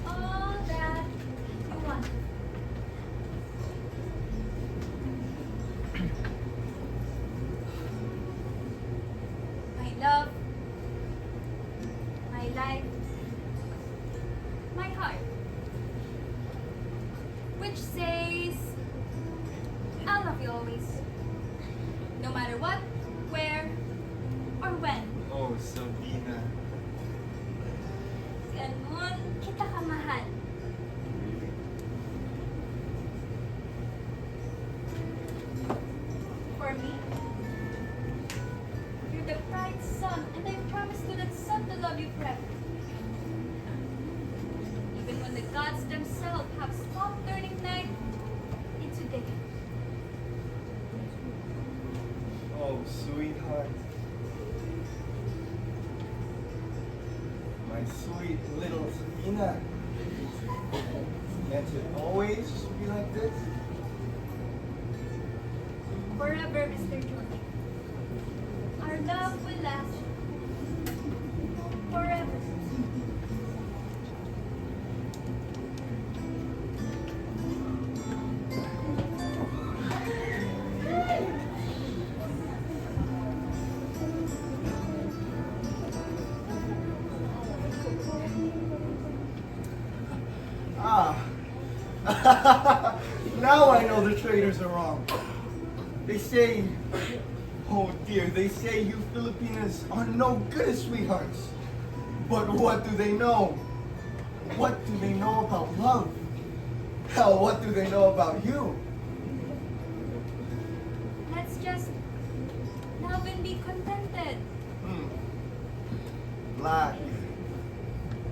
All that you want. My love, my life, my heart, which says, I love you always, no matter what, where, or when. Oh, Sabina. Ganun kita kamahal. For me, you're the bright sun, and I promise to that sun to love you forever. Even when the gods themselves have stopped turning night into day. Oh, sweetheart. My sweet little Sabina. Can't it always be like this? Forever, Mr. George. Our love will last forever. Ah. Now I know the traders are wrong. They say, oh dear, they say you Filipinas are no good as sweethearts. But what do they know? What do they know about love? Hell, what do they know about you? Let's just love and be contented. Black,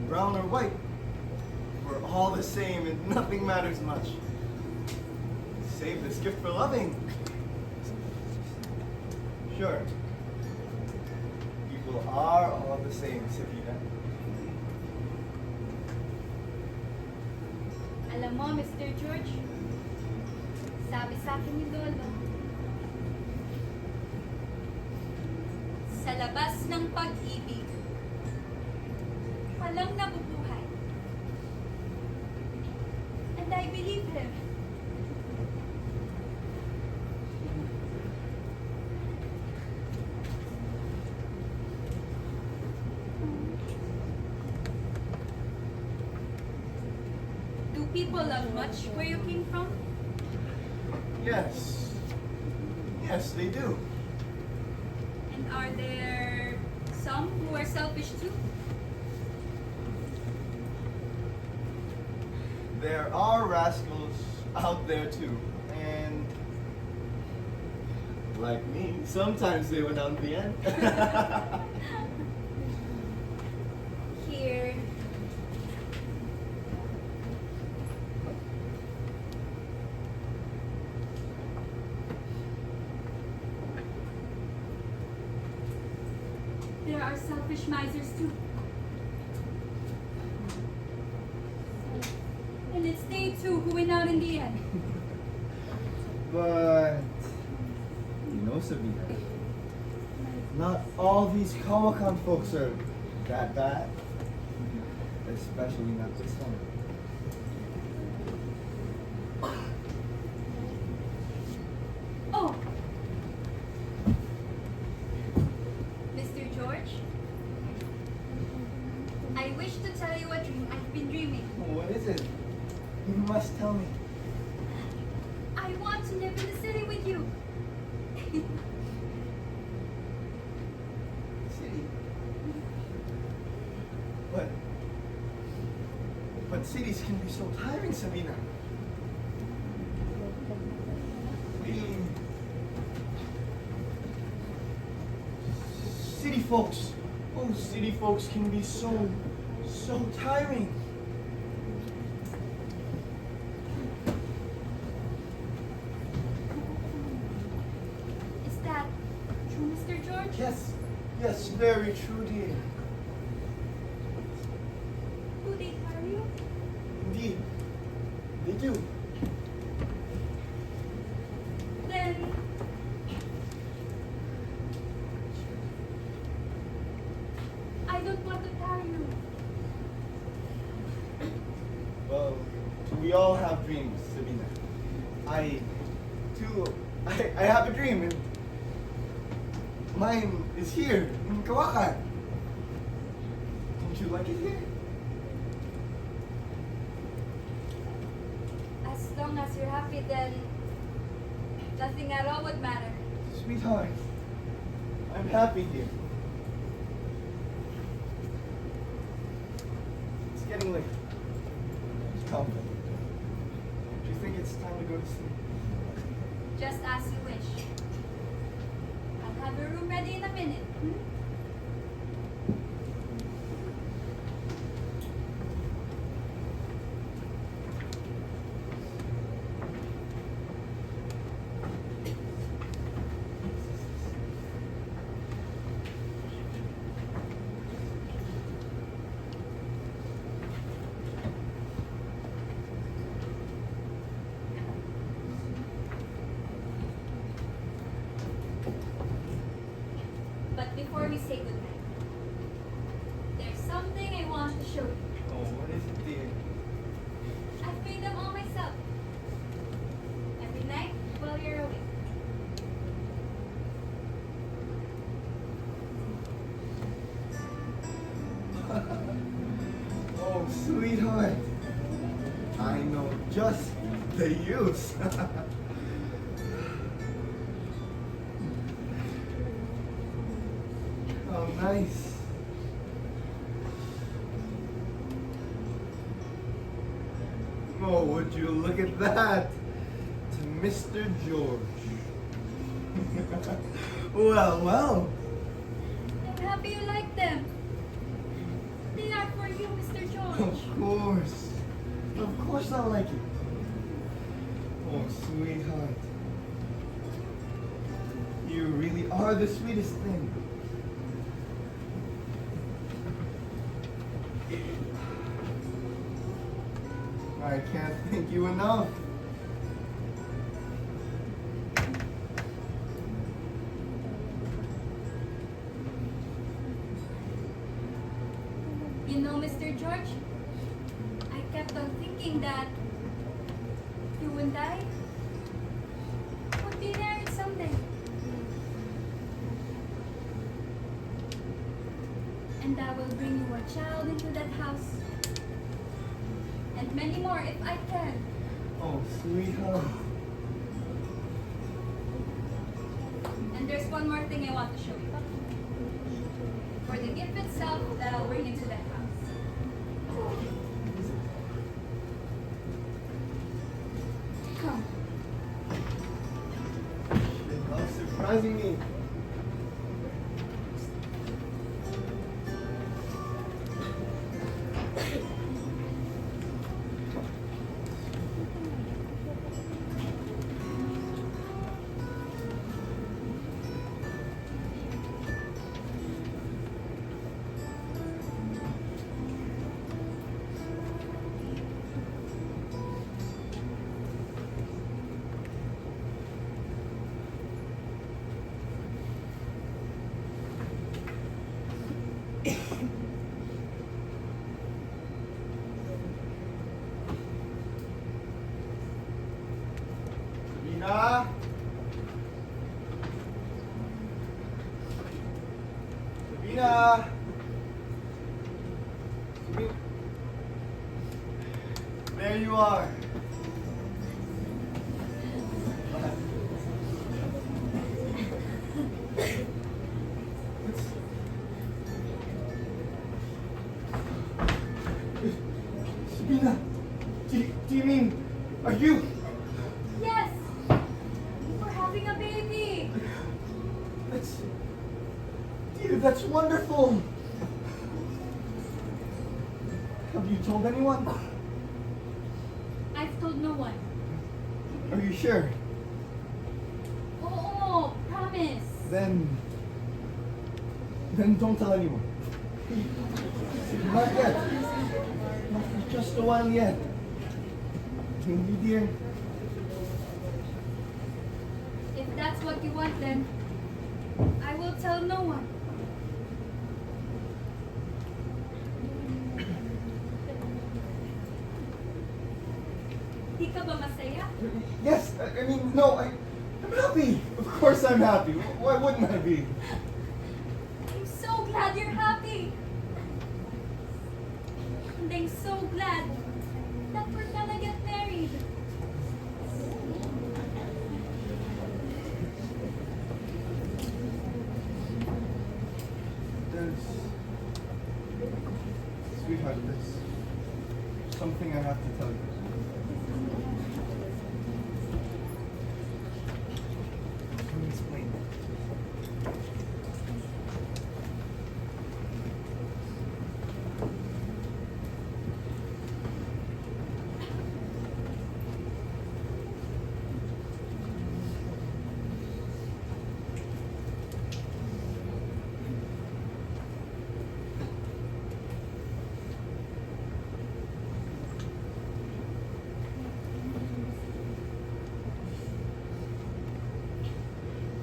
brown or white, we're all the same and nothing matters much. Save this gift for loving. Sure, people are all the same, Sabina. Alam mo, Mr. George, sabi sa akin ni Lolo, sa labas ng pag-ibig, walang nabubuhay. And I believe him. Do people love much where you came from? Yes. Yes, they do. And are there some who are selfish too? There are rascals out there too. And like me, sometimes they went out in the end. Here. There are selfish misers too. And it's they too who win out in the end. But you know, Sabina, not all these Kawakan folks are that bad. Especially not this one. Oh! Mr. George, I wish to tell you a dream I've been dreaming. What is it? You must tell me. I want to live in the city with you. City. But cities can be so tiring, Sabina. Really. City folks. Oh, city folks can be so tiring. Is that true, Mr. George? Yes, yes, very true, dear. Do they tire you? Indeed, they do. Then I don't want to tire you. Well, we all have dreams, Sabina. I have a dream, and mine is here in Kawakan. Don't you like it here? As long as you're happy, then nothing at all would matter. Sweetheart, I'm happy here. It's getting late. Come. Do you think it's time to go to sleep? Just as you wish. I'll have your room ready in a minute. But before we say goodnight, there's something I want to show you. Oh, what is it, dear? I've made them all myself. Every night while you're awake. Oh, sweetheart. I know just the use. Oh, nice. Oh, would you look at that? To Mr. George. Well, well. I'm happy you like them. They are for you, Mr. George. Of course. Of course I like it. Oh, sweetheart. You really are the sweetest thing. I can't thank you enough. You know, Mr. George, I kept on thinking that you and I would be married someday. And I will bring you a child into that house. And many more if I can. Oh, sweetheart. And there's one more thing I want to show you. For the gift itself that I'll bring into that house. Come. They love surprising me. Sabina? Sabina? Sabina? There you are. Sabina, do you mean, are you? Yes! We're having a baby! That's, dear, that's wonderful. Have you told anyone? I've told no one. Are you sure? Oh, promise! Then don't tell anyone. Not yet. Not for just a while yet. Maybe, dear. If that's what you want, then I will tell no one. Di ka ba masaya? Yes, I mean, no, I'm happy. Of course I'm happy. Why wouldn't I be? I'm so glad you're happy. And I'm so glad that we're gonna get married. There's... Sweetheart, there's something I have to tell you. Let me explain.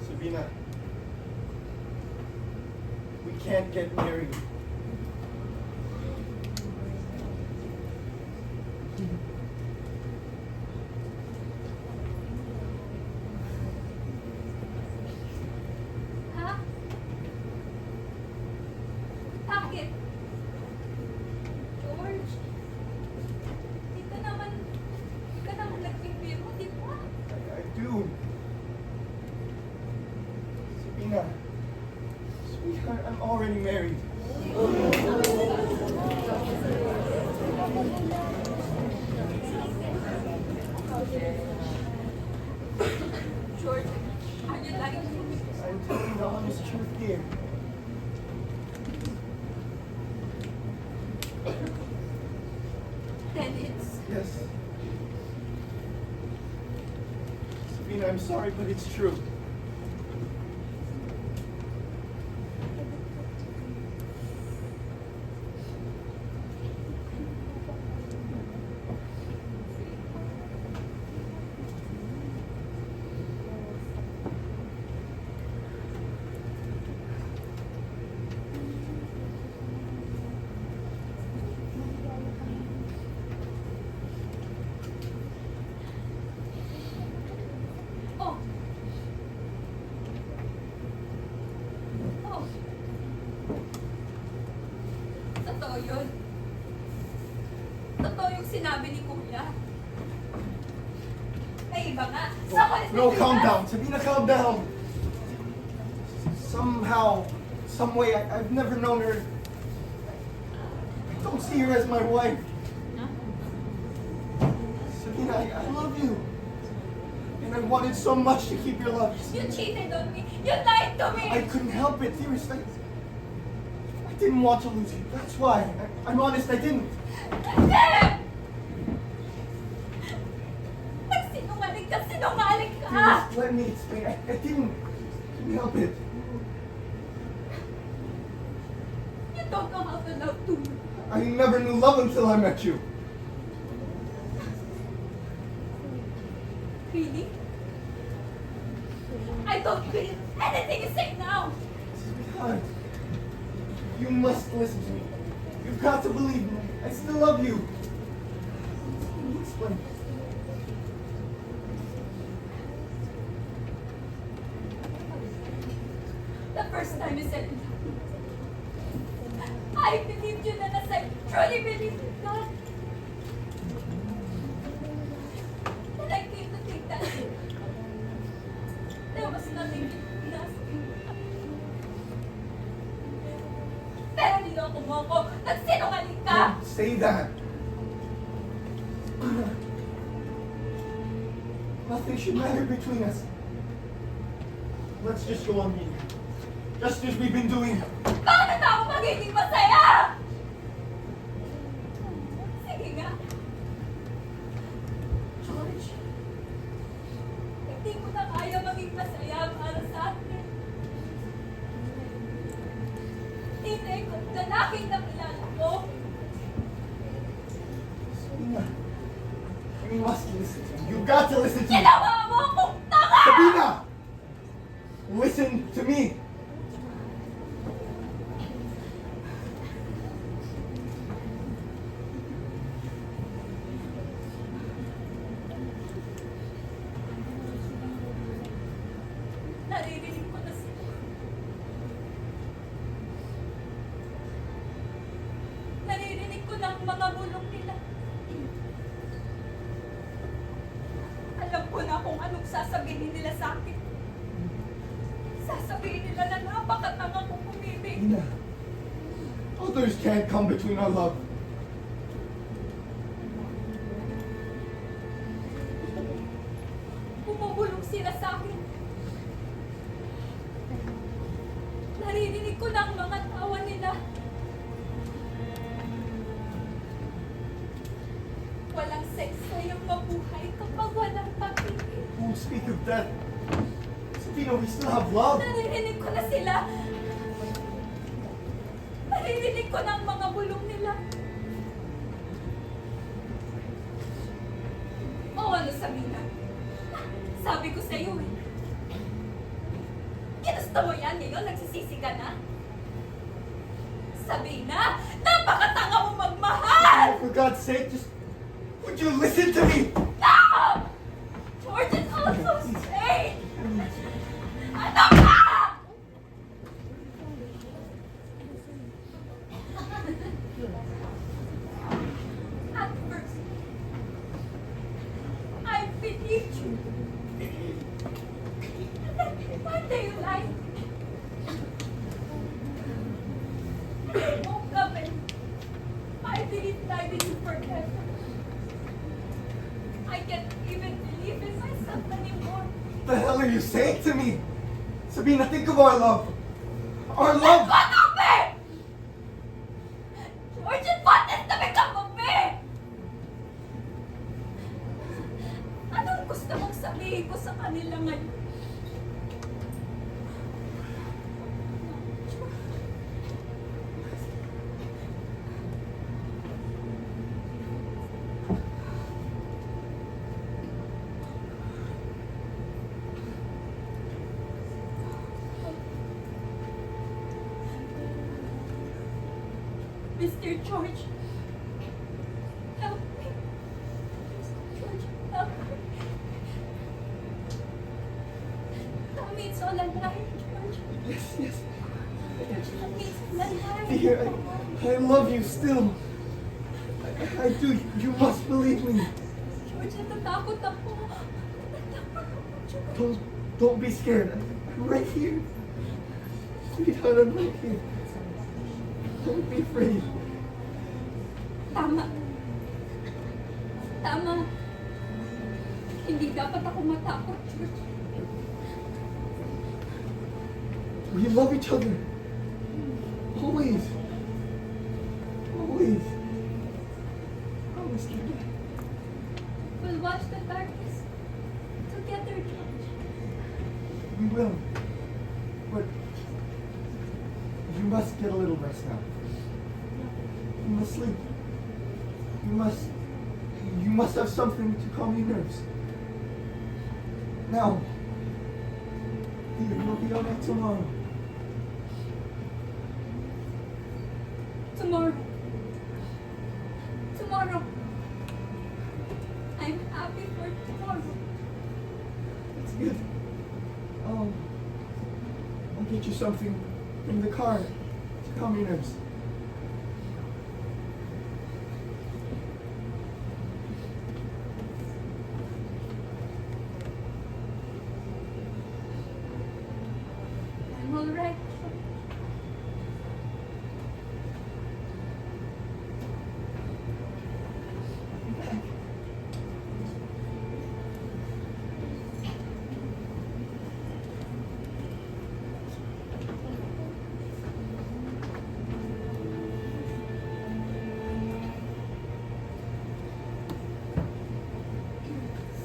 Sabina, we can't get married. Ha? Bakit? George, di ka naman Yes. Sabina, I'm sorry, but it's true. Oh. Oh. Totoo yun. Totoo yung sinabi ni Kuya. Ay, iba nga. Sa kulit No, calm down. Sabina, calm down. Somehow, some way, I've never known her. I don't see her as my wife. Sabina, I love you. And I wanted so much to keep your love. You cheated on me. You lied to me. I couldn't help it, dearest. I didn't want to lose you. That's why. I'm honest, I didn't. Hindi! Nagsinungaling ka, sinungaling ka! Dearest, let me explain. I didn't help it. You don't know how to love too. I never knew love until I met you. Really? I don't believe anything you say now! Sweetheart, you must listen to me. You've got to believe me. I still love you. Let me explain. The first time you said it, I believed you na as I truly believed in God. And I came to think that there was nothing between us. Pero niloko mo ako. Nagsinungaling ka! Don't say that. Nothing should matter between us. Let's just go on being just as we've been doing. Paano na ako magiging masaya? Sige nga. George, hindi ko na kaya maging masaya para sa atin. Hindi ko lalaki na kilala ko. Sabina, you must listen to me. You've got to listen to me. Ginawa mo akong tanga! Sabina! Listen to me. Naririnig ko na sila. Naririnig ko na ang mga bulong nila. Alam ko na kung anong sasabihin nila sa akin. Sasabihin nila na napakatanga kong umibig. Sabina, others can't come between our love. Bumubulong sila sa akin. Naririnig ko na ang mga tawa nila. Walang seksa yung mabuhay kapag walang pag-ibig. Don't speak of that. Sabina, we still have love. Naririnig ko na sila. Naririnig ko na ang mga bulong nila. O ano, Sabina? Sabi ko sa'yo eh. Ginusto mo yan ngayon? Nagsisisi ka na? Sabina, napakatanga mo magmahal! For God's sake, just would you listen to me? No! George is also straight! Ano ka? At first, I believed you. One day you lied. And I woke up and I believed I didn't forget. I can't even believe in myself anymore. What the hell are you saying to me? Sabina, think of our love. Our love! What of me? George, it wanted to become of me! sasabihin ko sa kanila ngayon? Mr. George, help me. Mr. George, help me. Tell me it's all a lie, George. Yes, yes. Tell me it's all a lie. Dear, I love you still. I do. You must believe me. George, natatakot ako. Natatakot ako, George. Don't be scared. I'm right here. Sweetheart, I'm right here. Don't be afraid. Tama. Tama. Hindi dapat ako matakot, George. We love each other. Always. Always. Promise me that. We'll watch the darkness together, George. We will. But you must get a little rest now. You must sleep. You must have something to calm your nerves. Now, dear, you'll be alright tomorrow. Tomorrow. I'm happy for tomorrow. It's good. I'll get you something in the car to calm your nerves. I'm alright.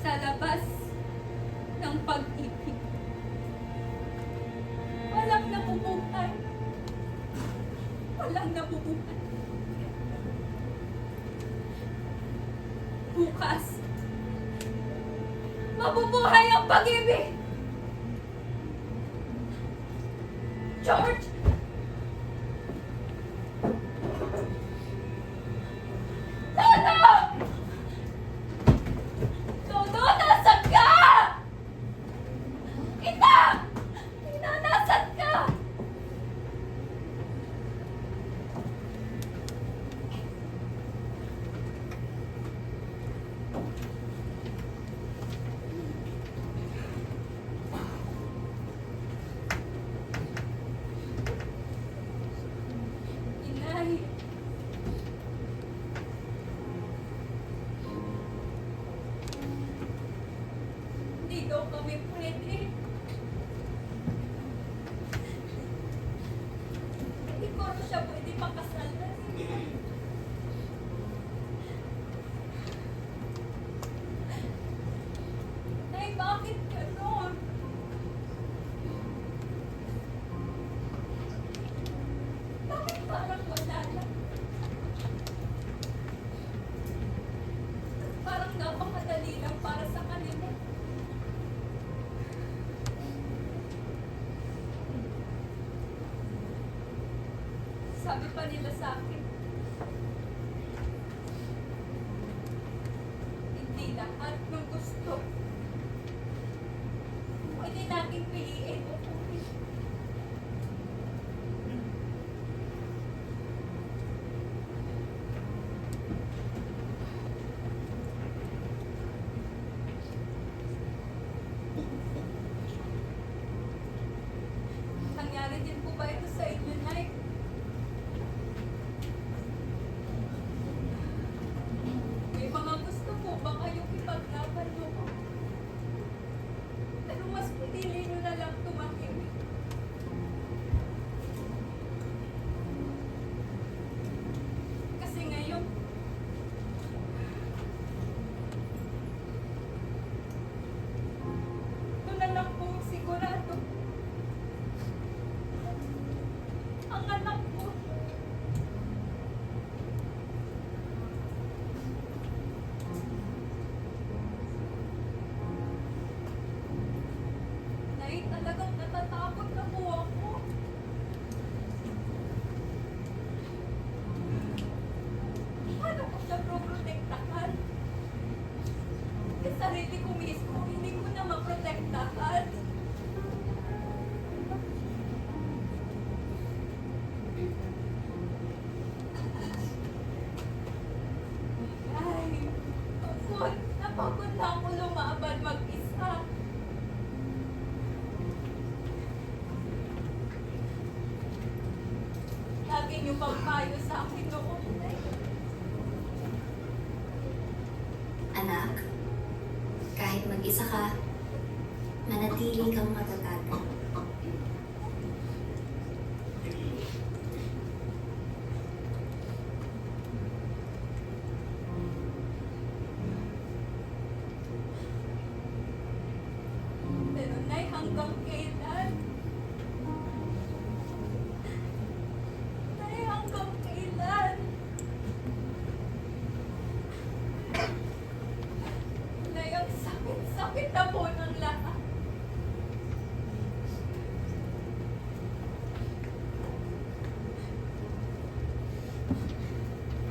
Sa labas ng pag-ibig, walang nabubuhay. Walang nabubuhay. Bukas, mabubuhay ang pag-ibig! George! Lolo! Lolo, nasaan ka? Ina! Ina, nasaan ka? Inay. Hindi daw kami pwede. Hindi ko na siya pwede makasalan. Nay, bakit ganon? Bakit parang wala lang? Parang napakadali lang para sa kanila. Sabi pa nila sa akin, hindi lahat ng gusto pwede nating piliin o kunin. Nangyari din po ba ito sa inyo, Nay? May mga gusto po ba kayong ipaglaban mo? Pero mas pinili nyo na lang tumahimik. Kasi ngayon, lahat. Ay, pagod. Napagod na ako lumaban mag-isa. Lagi niyo pang payo sa akin noon. Anak, kahit mag-isa ka, manatili kang matatag. Pero Nay, hanggang kailan? Nay, hanggang kailan? Nay, ang sakit-sakit na po ng lahat.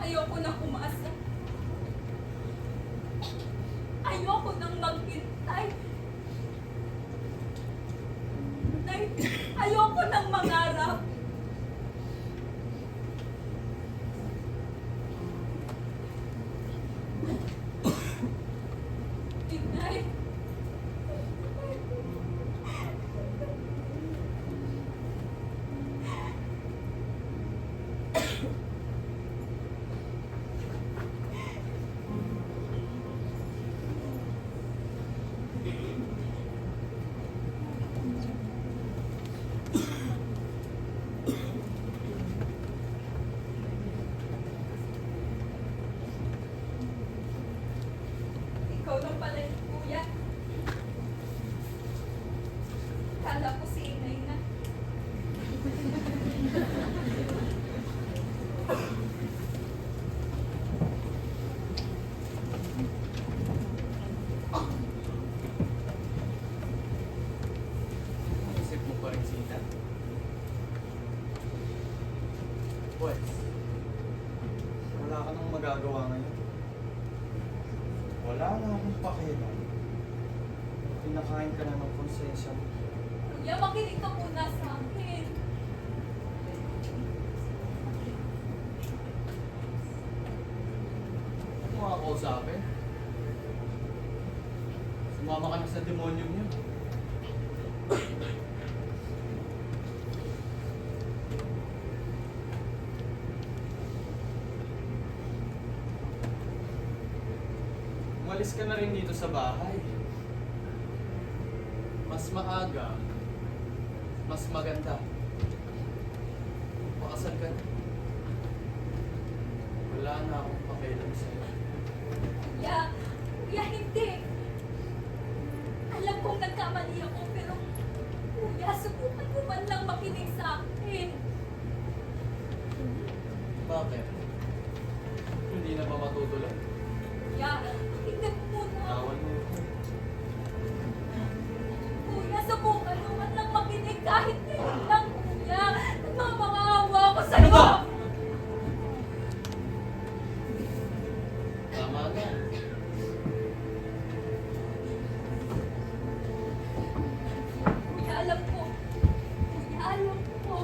Ayoko na umasa. Ayoko nang maghintay. Nay, ayoko nang mangarap. Inay. Ikaw na pala yung kuya. Kala ko si Inay na. Isip mo pa rin sila. Pwes, wala ka nang magagawa ngayon. Wala na akong pakialam. Pinakain ka na ng konsensya mo. Kuya, makinig ka muna sa akin. Ano mo ako sa akin? Sumama ka na sa demonyo niyo. Umalis ka na rin dito sa bahay. Mas maaga, mas maganda. Pakasal ka na. Wala na akong pakialam sa'yo. Kuya, kuya, hindi. Alam kong nagkamali ako, pero kuya, subukan mo man lang makinig sa akin. Bakit? Hindi na ba matutuloy? Kuya, pakinggan mo muna. Tawan mo ako. Kuya, subukan mo man lang makinig kahit ngayon lang, kuya. Nagmamakaawa ako sa'yo. Ano ba? Tama na. Kuya, alam ko. Kuya, alam ko.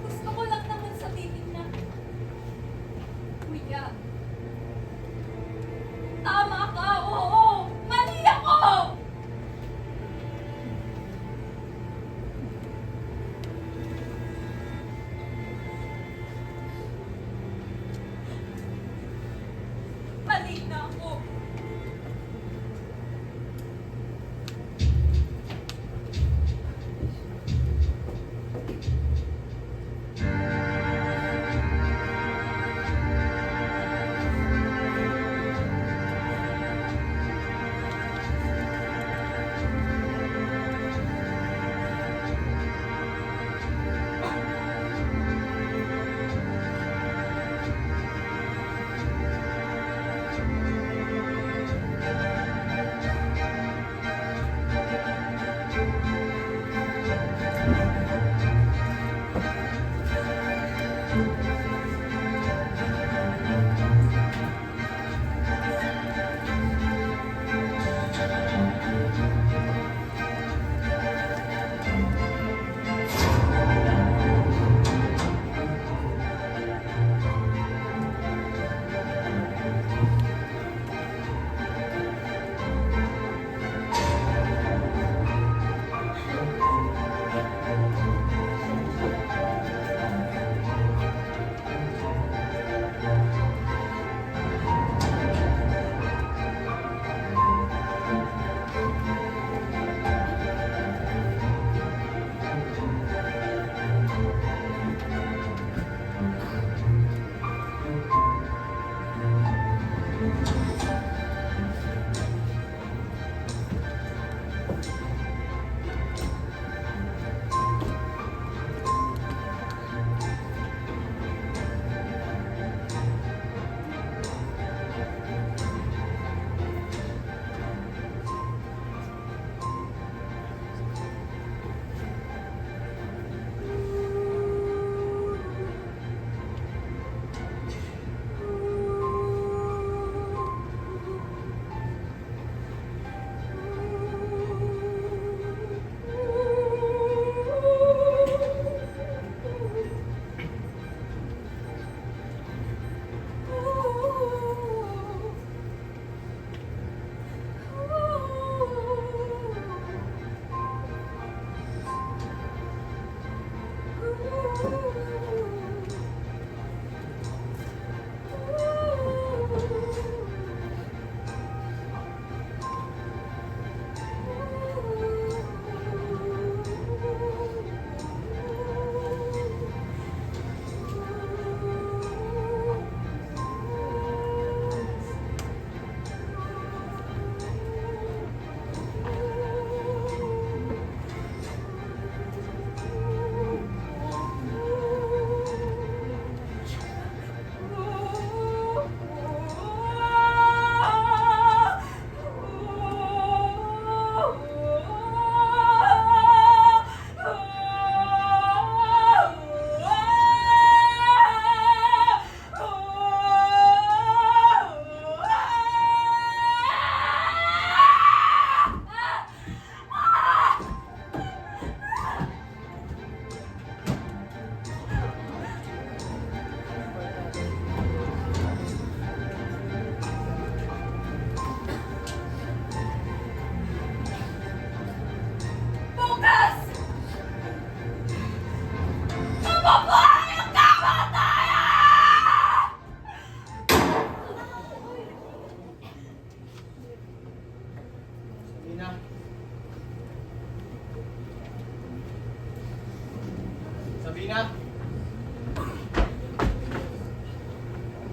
Gusto ko lang naman sabihin na, kuya, tama ka, oo. Mali ako! Mali na ako.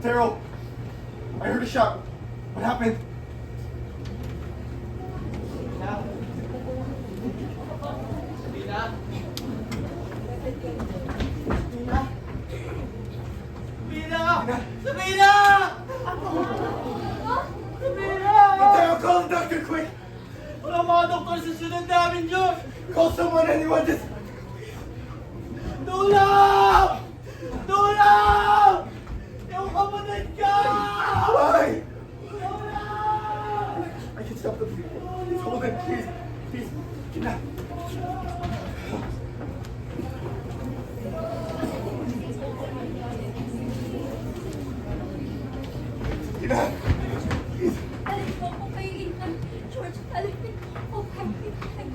Daryl, I heard a shot. What happened? Sabina? Sabina! Daryl, call the doctor quick! Wala mga doktor sa syudad namin, George! Call someone, anyone, just... Tulong! Tulong! Yung kapatid ka! Why? Tulong! I can stop the bleeding. Please hold it, please. Please. Gina. Gina. Please. Alin mo ako kay Ethan. George, alin mo ako kay Ethan.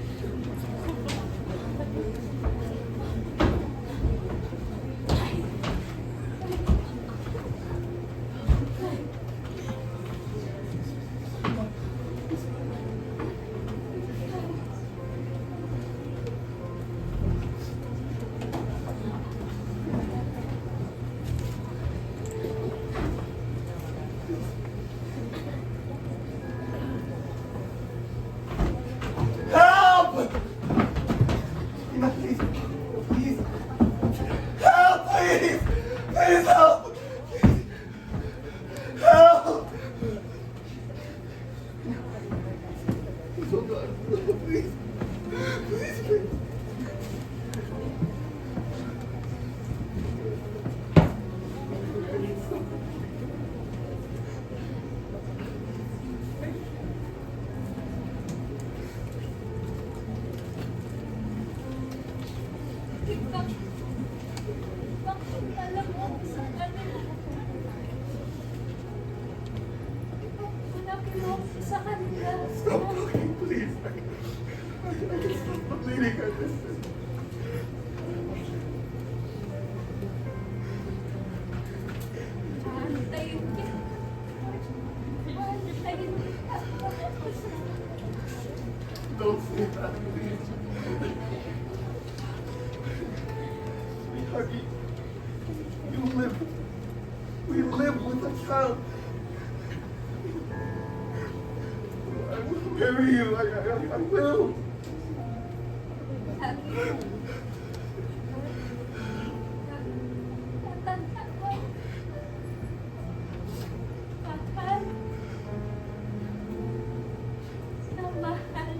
Help! Gina, please. Please. Help, please. Please help. Help. Please, oh God. Please. Please, please. Bakit alam mo sa kanila? Hanapin mo sa kanila. Stop talking, please. I can stop the bleeding. I just... Antayin kita. Antayin kita. Don't say that, please. Sweetheart, you live. We live with a child. I will marry you. I will. Tatanda ko. Mahal. Na mahal.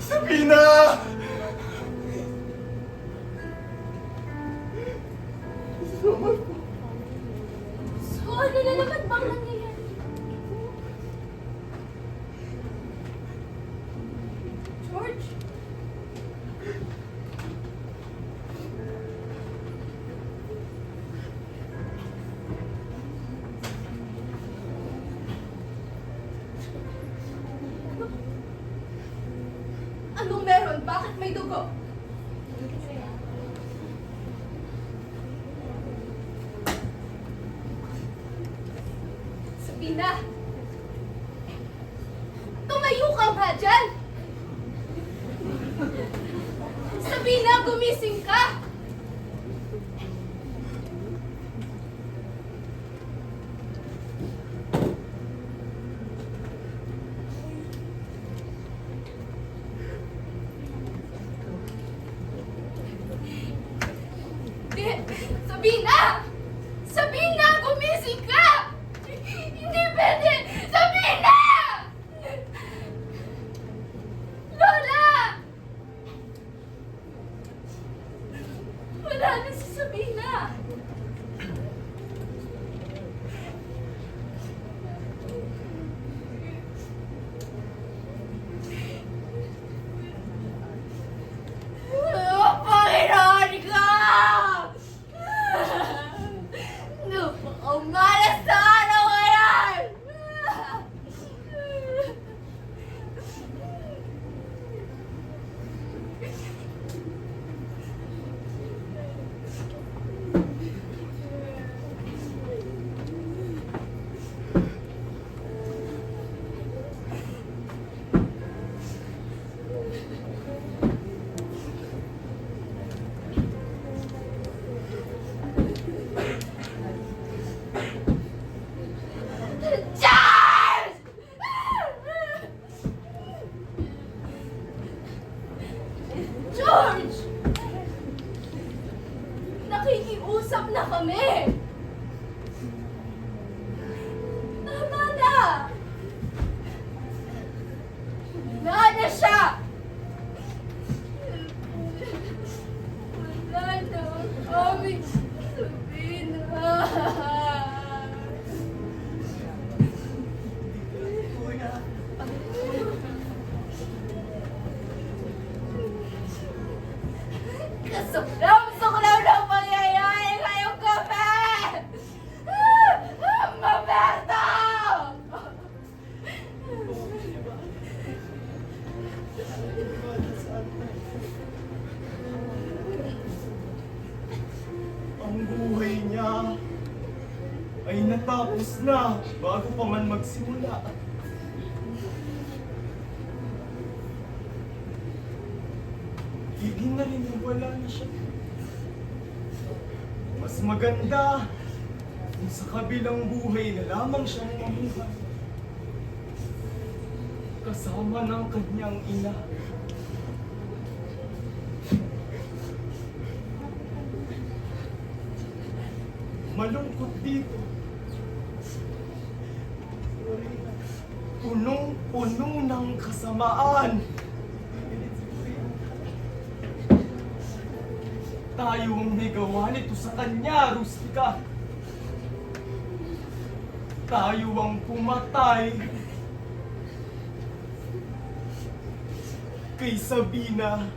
Sabina! So much. So, ano na naman bang nangyayari? George? Anong meron? Bakit may dugo? Sabina! Tumayo ka nga dyan! Sabina, gumising ka! Di, Sabina! Sabina, gumising ka! Hindi pwede! Sabina! Lola! Wala na si Sabina! Oh, Panginoon ko! George! Nakikiusap na kami! Tama na! Wala na siya! Wala na kami sabihin na. Kasuklam ng pangyayari ngayong gabi! Mamerto! Ang buhay niya ay natapos na bago pa man magsimula. Higin na rin na wala na siya. Mas maganda kung sa kabilang buhay na lamang siyang mamuhay. Kasama ng kanyang ina. Malungkot dito. Punong-puno ng kasamaan. Tayo ang may gawa nito sa kanya, Rustica. Tayo ang pumatay kay Sabina.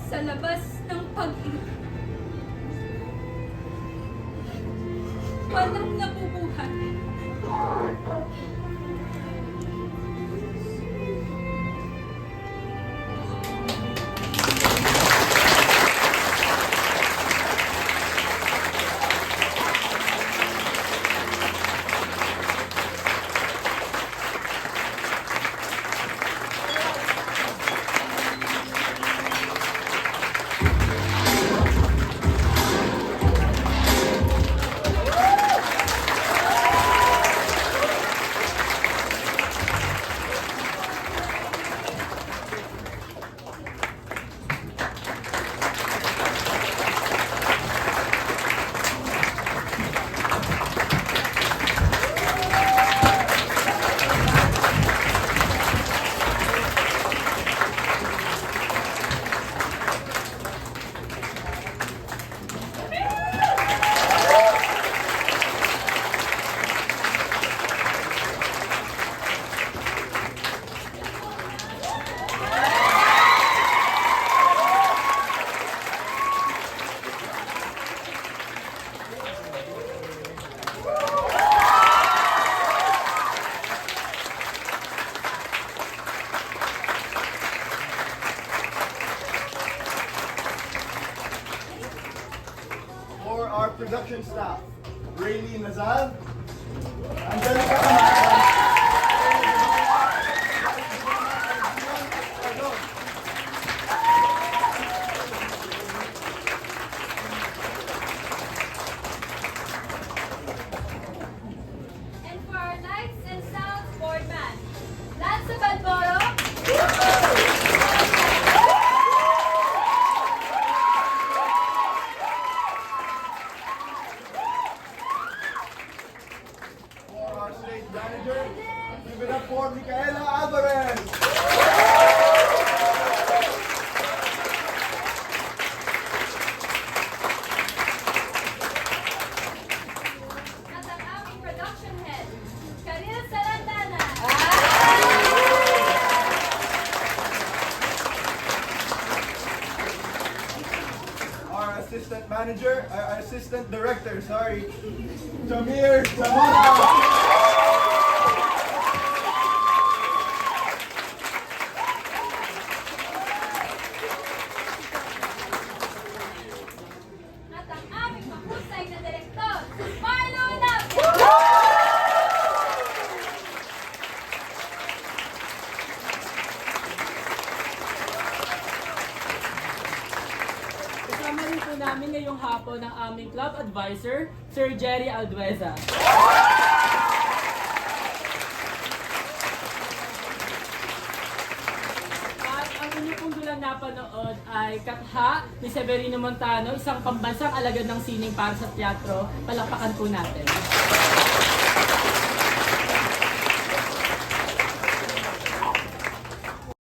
Sa labas ng pag-ibig, walang nabubuhay. production staff, Raylene Nazal, Angelica Camacho, And for our lights and sound board man, Lance Balboro. for our stage manager, give it up for Micaela Alvarez. At ang aming production head, Karil Sarandana. Our assistant manager, our assistant director, sorry, Jamir Zamora. At ang aming mahusay na direktor, Marlo Navia. Kasama rin po namin ngayong hapon ang aming club advisor, Sir Jerry Aldueza. At ang inyo pong dulang napanood ay Katha ni Severino Montano, isang pambansang alagad ng sining para sa teatro. Palakpakan po natin.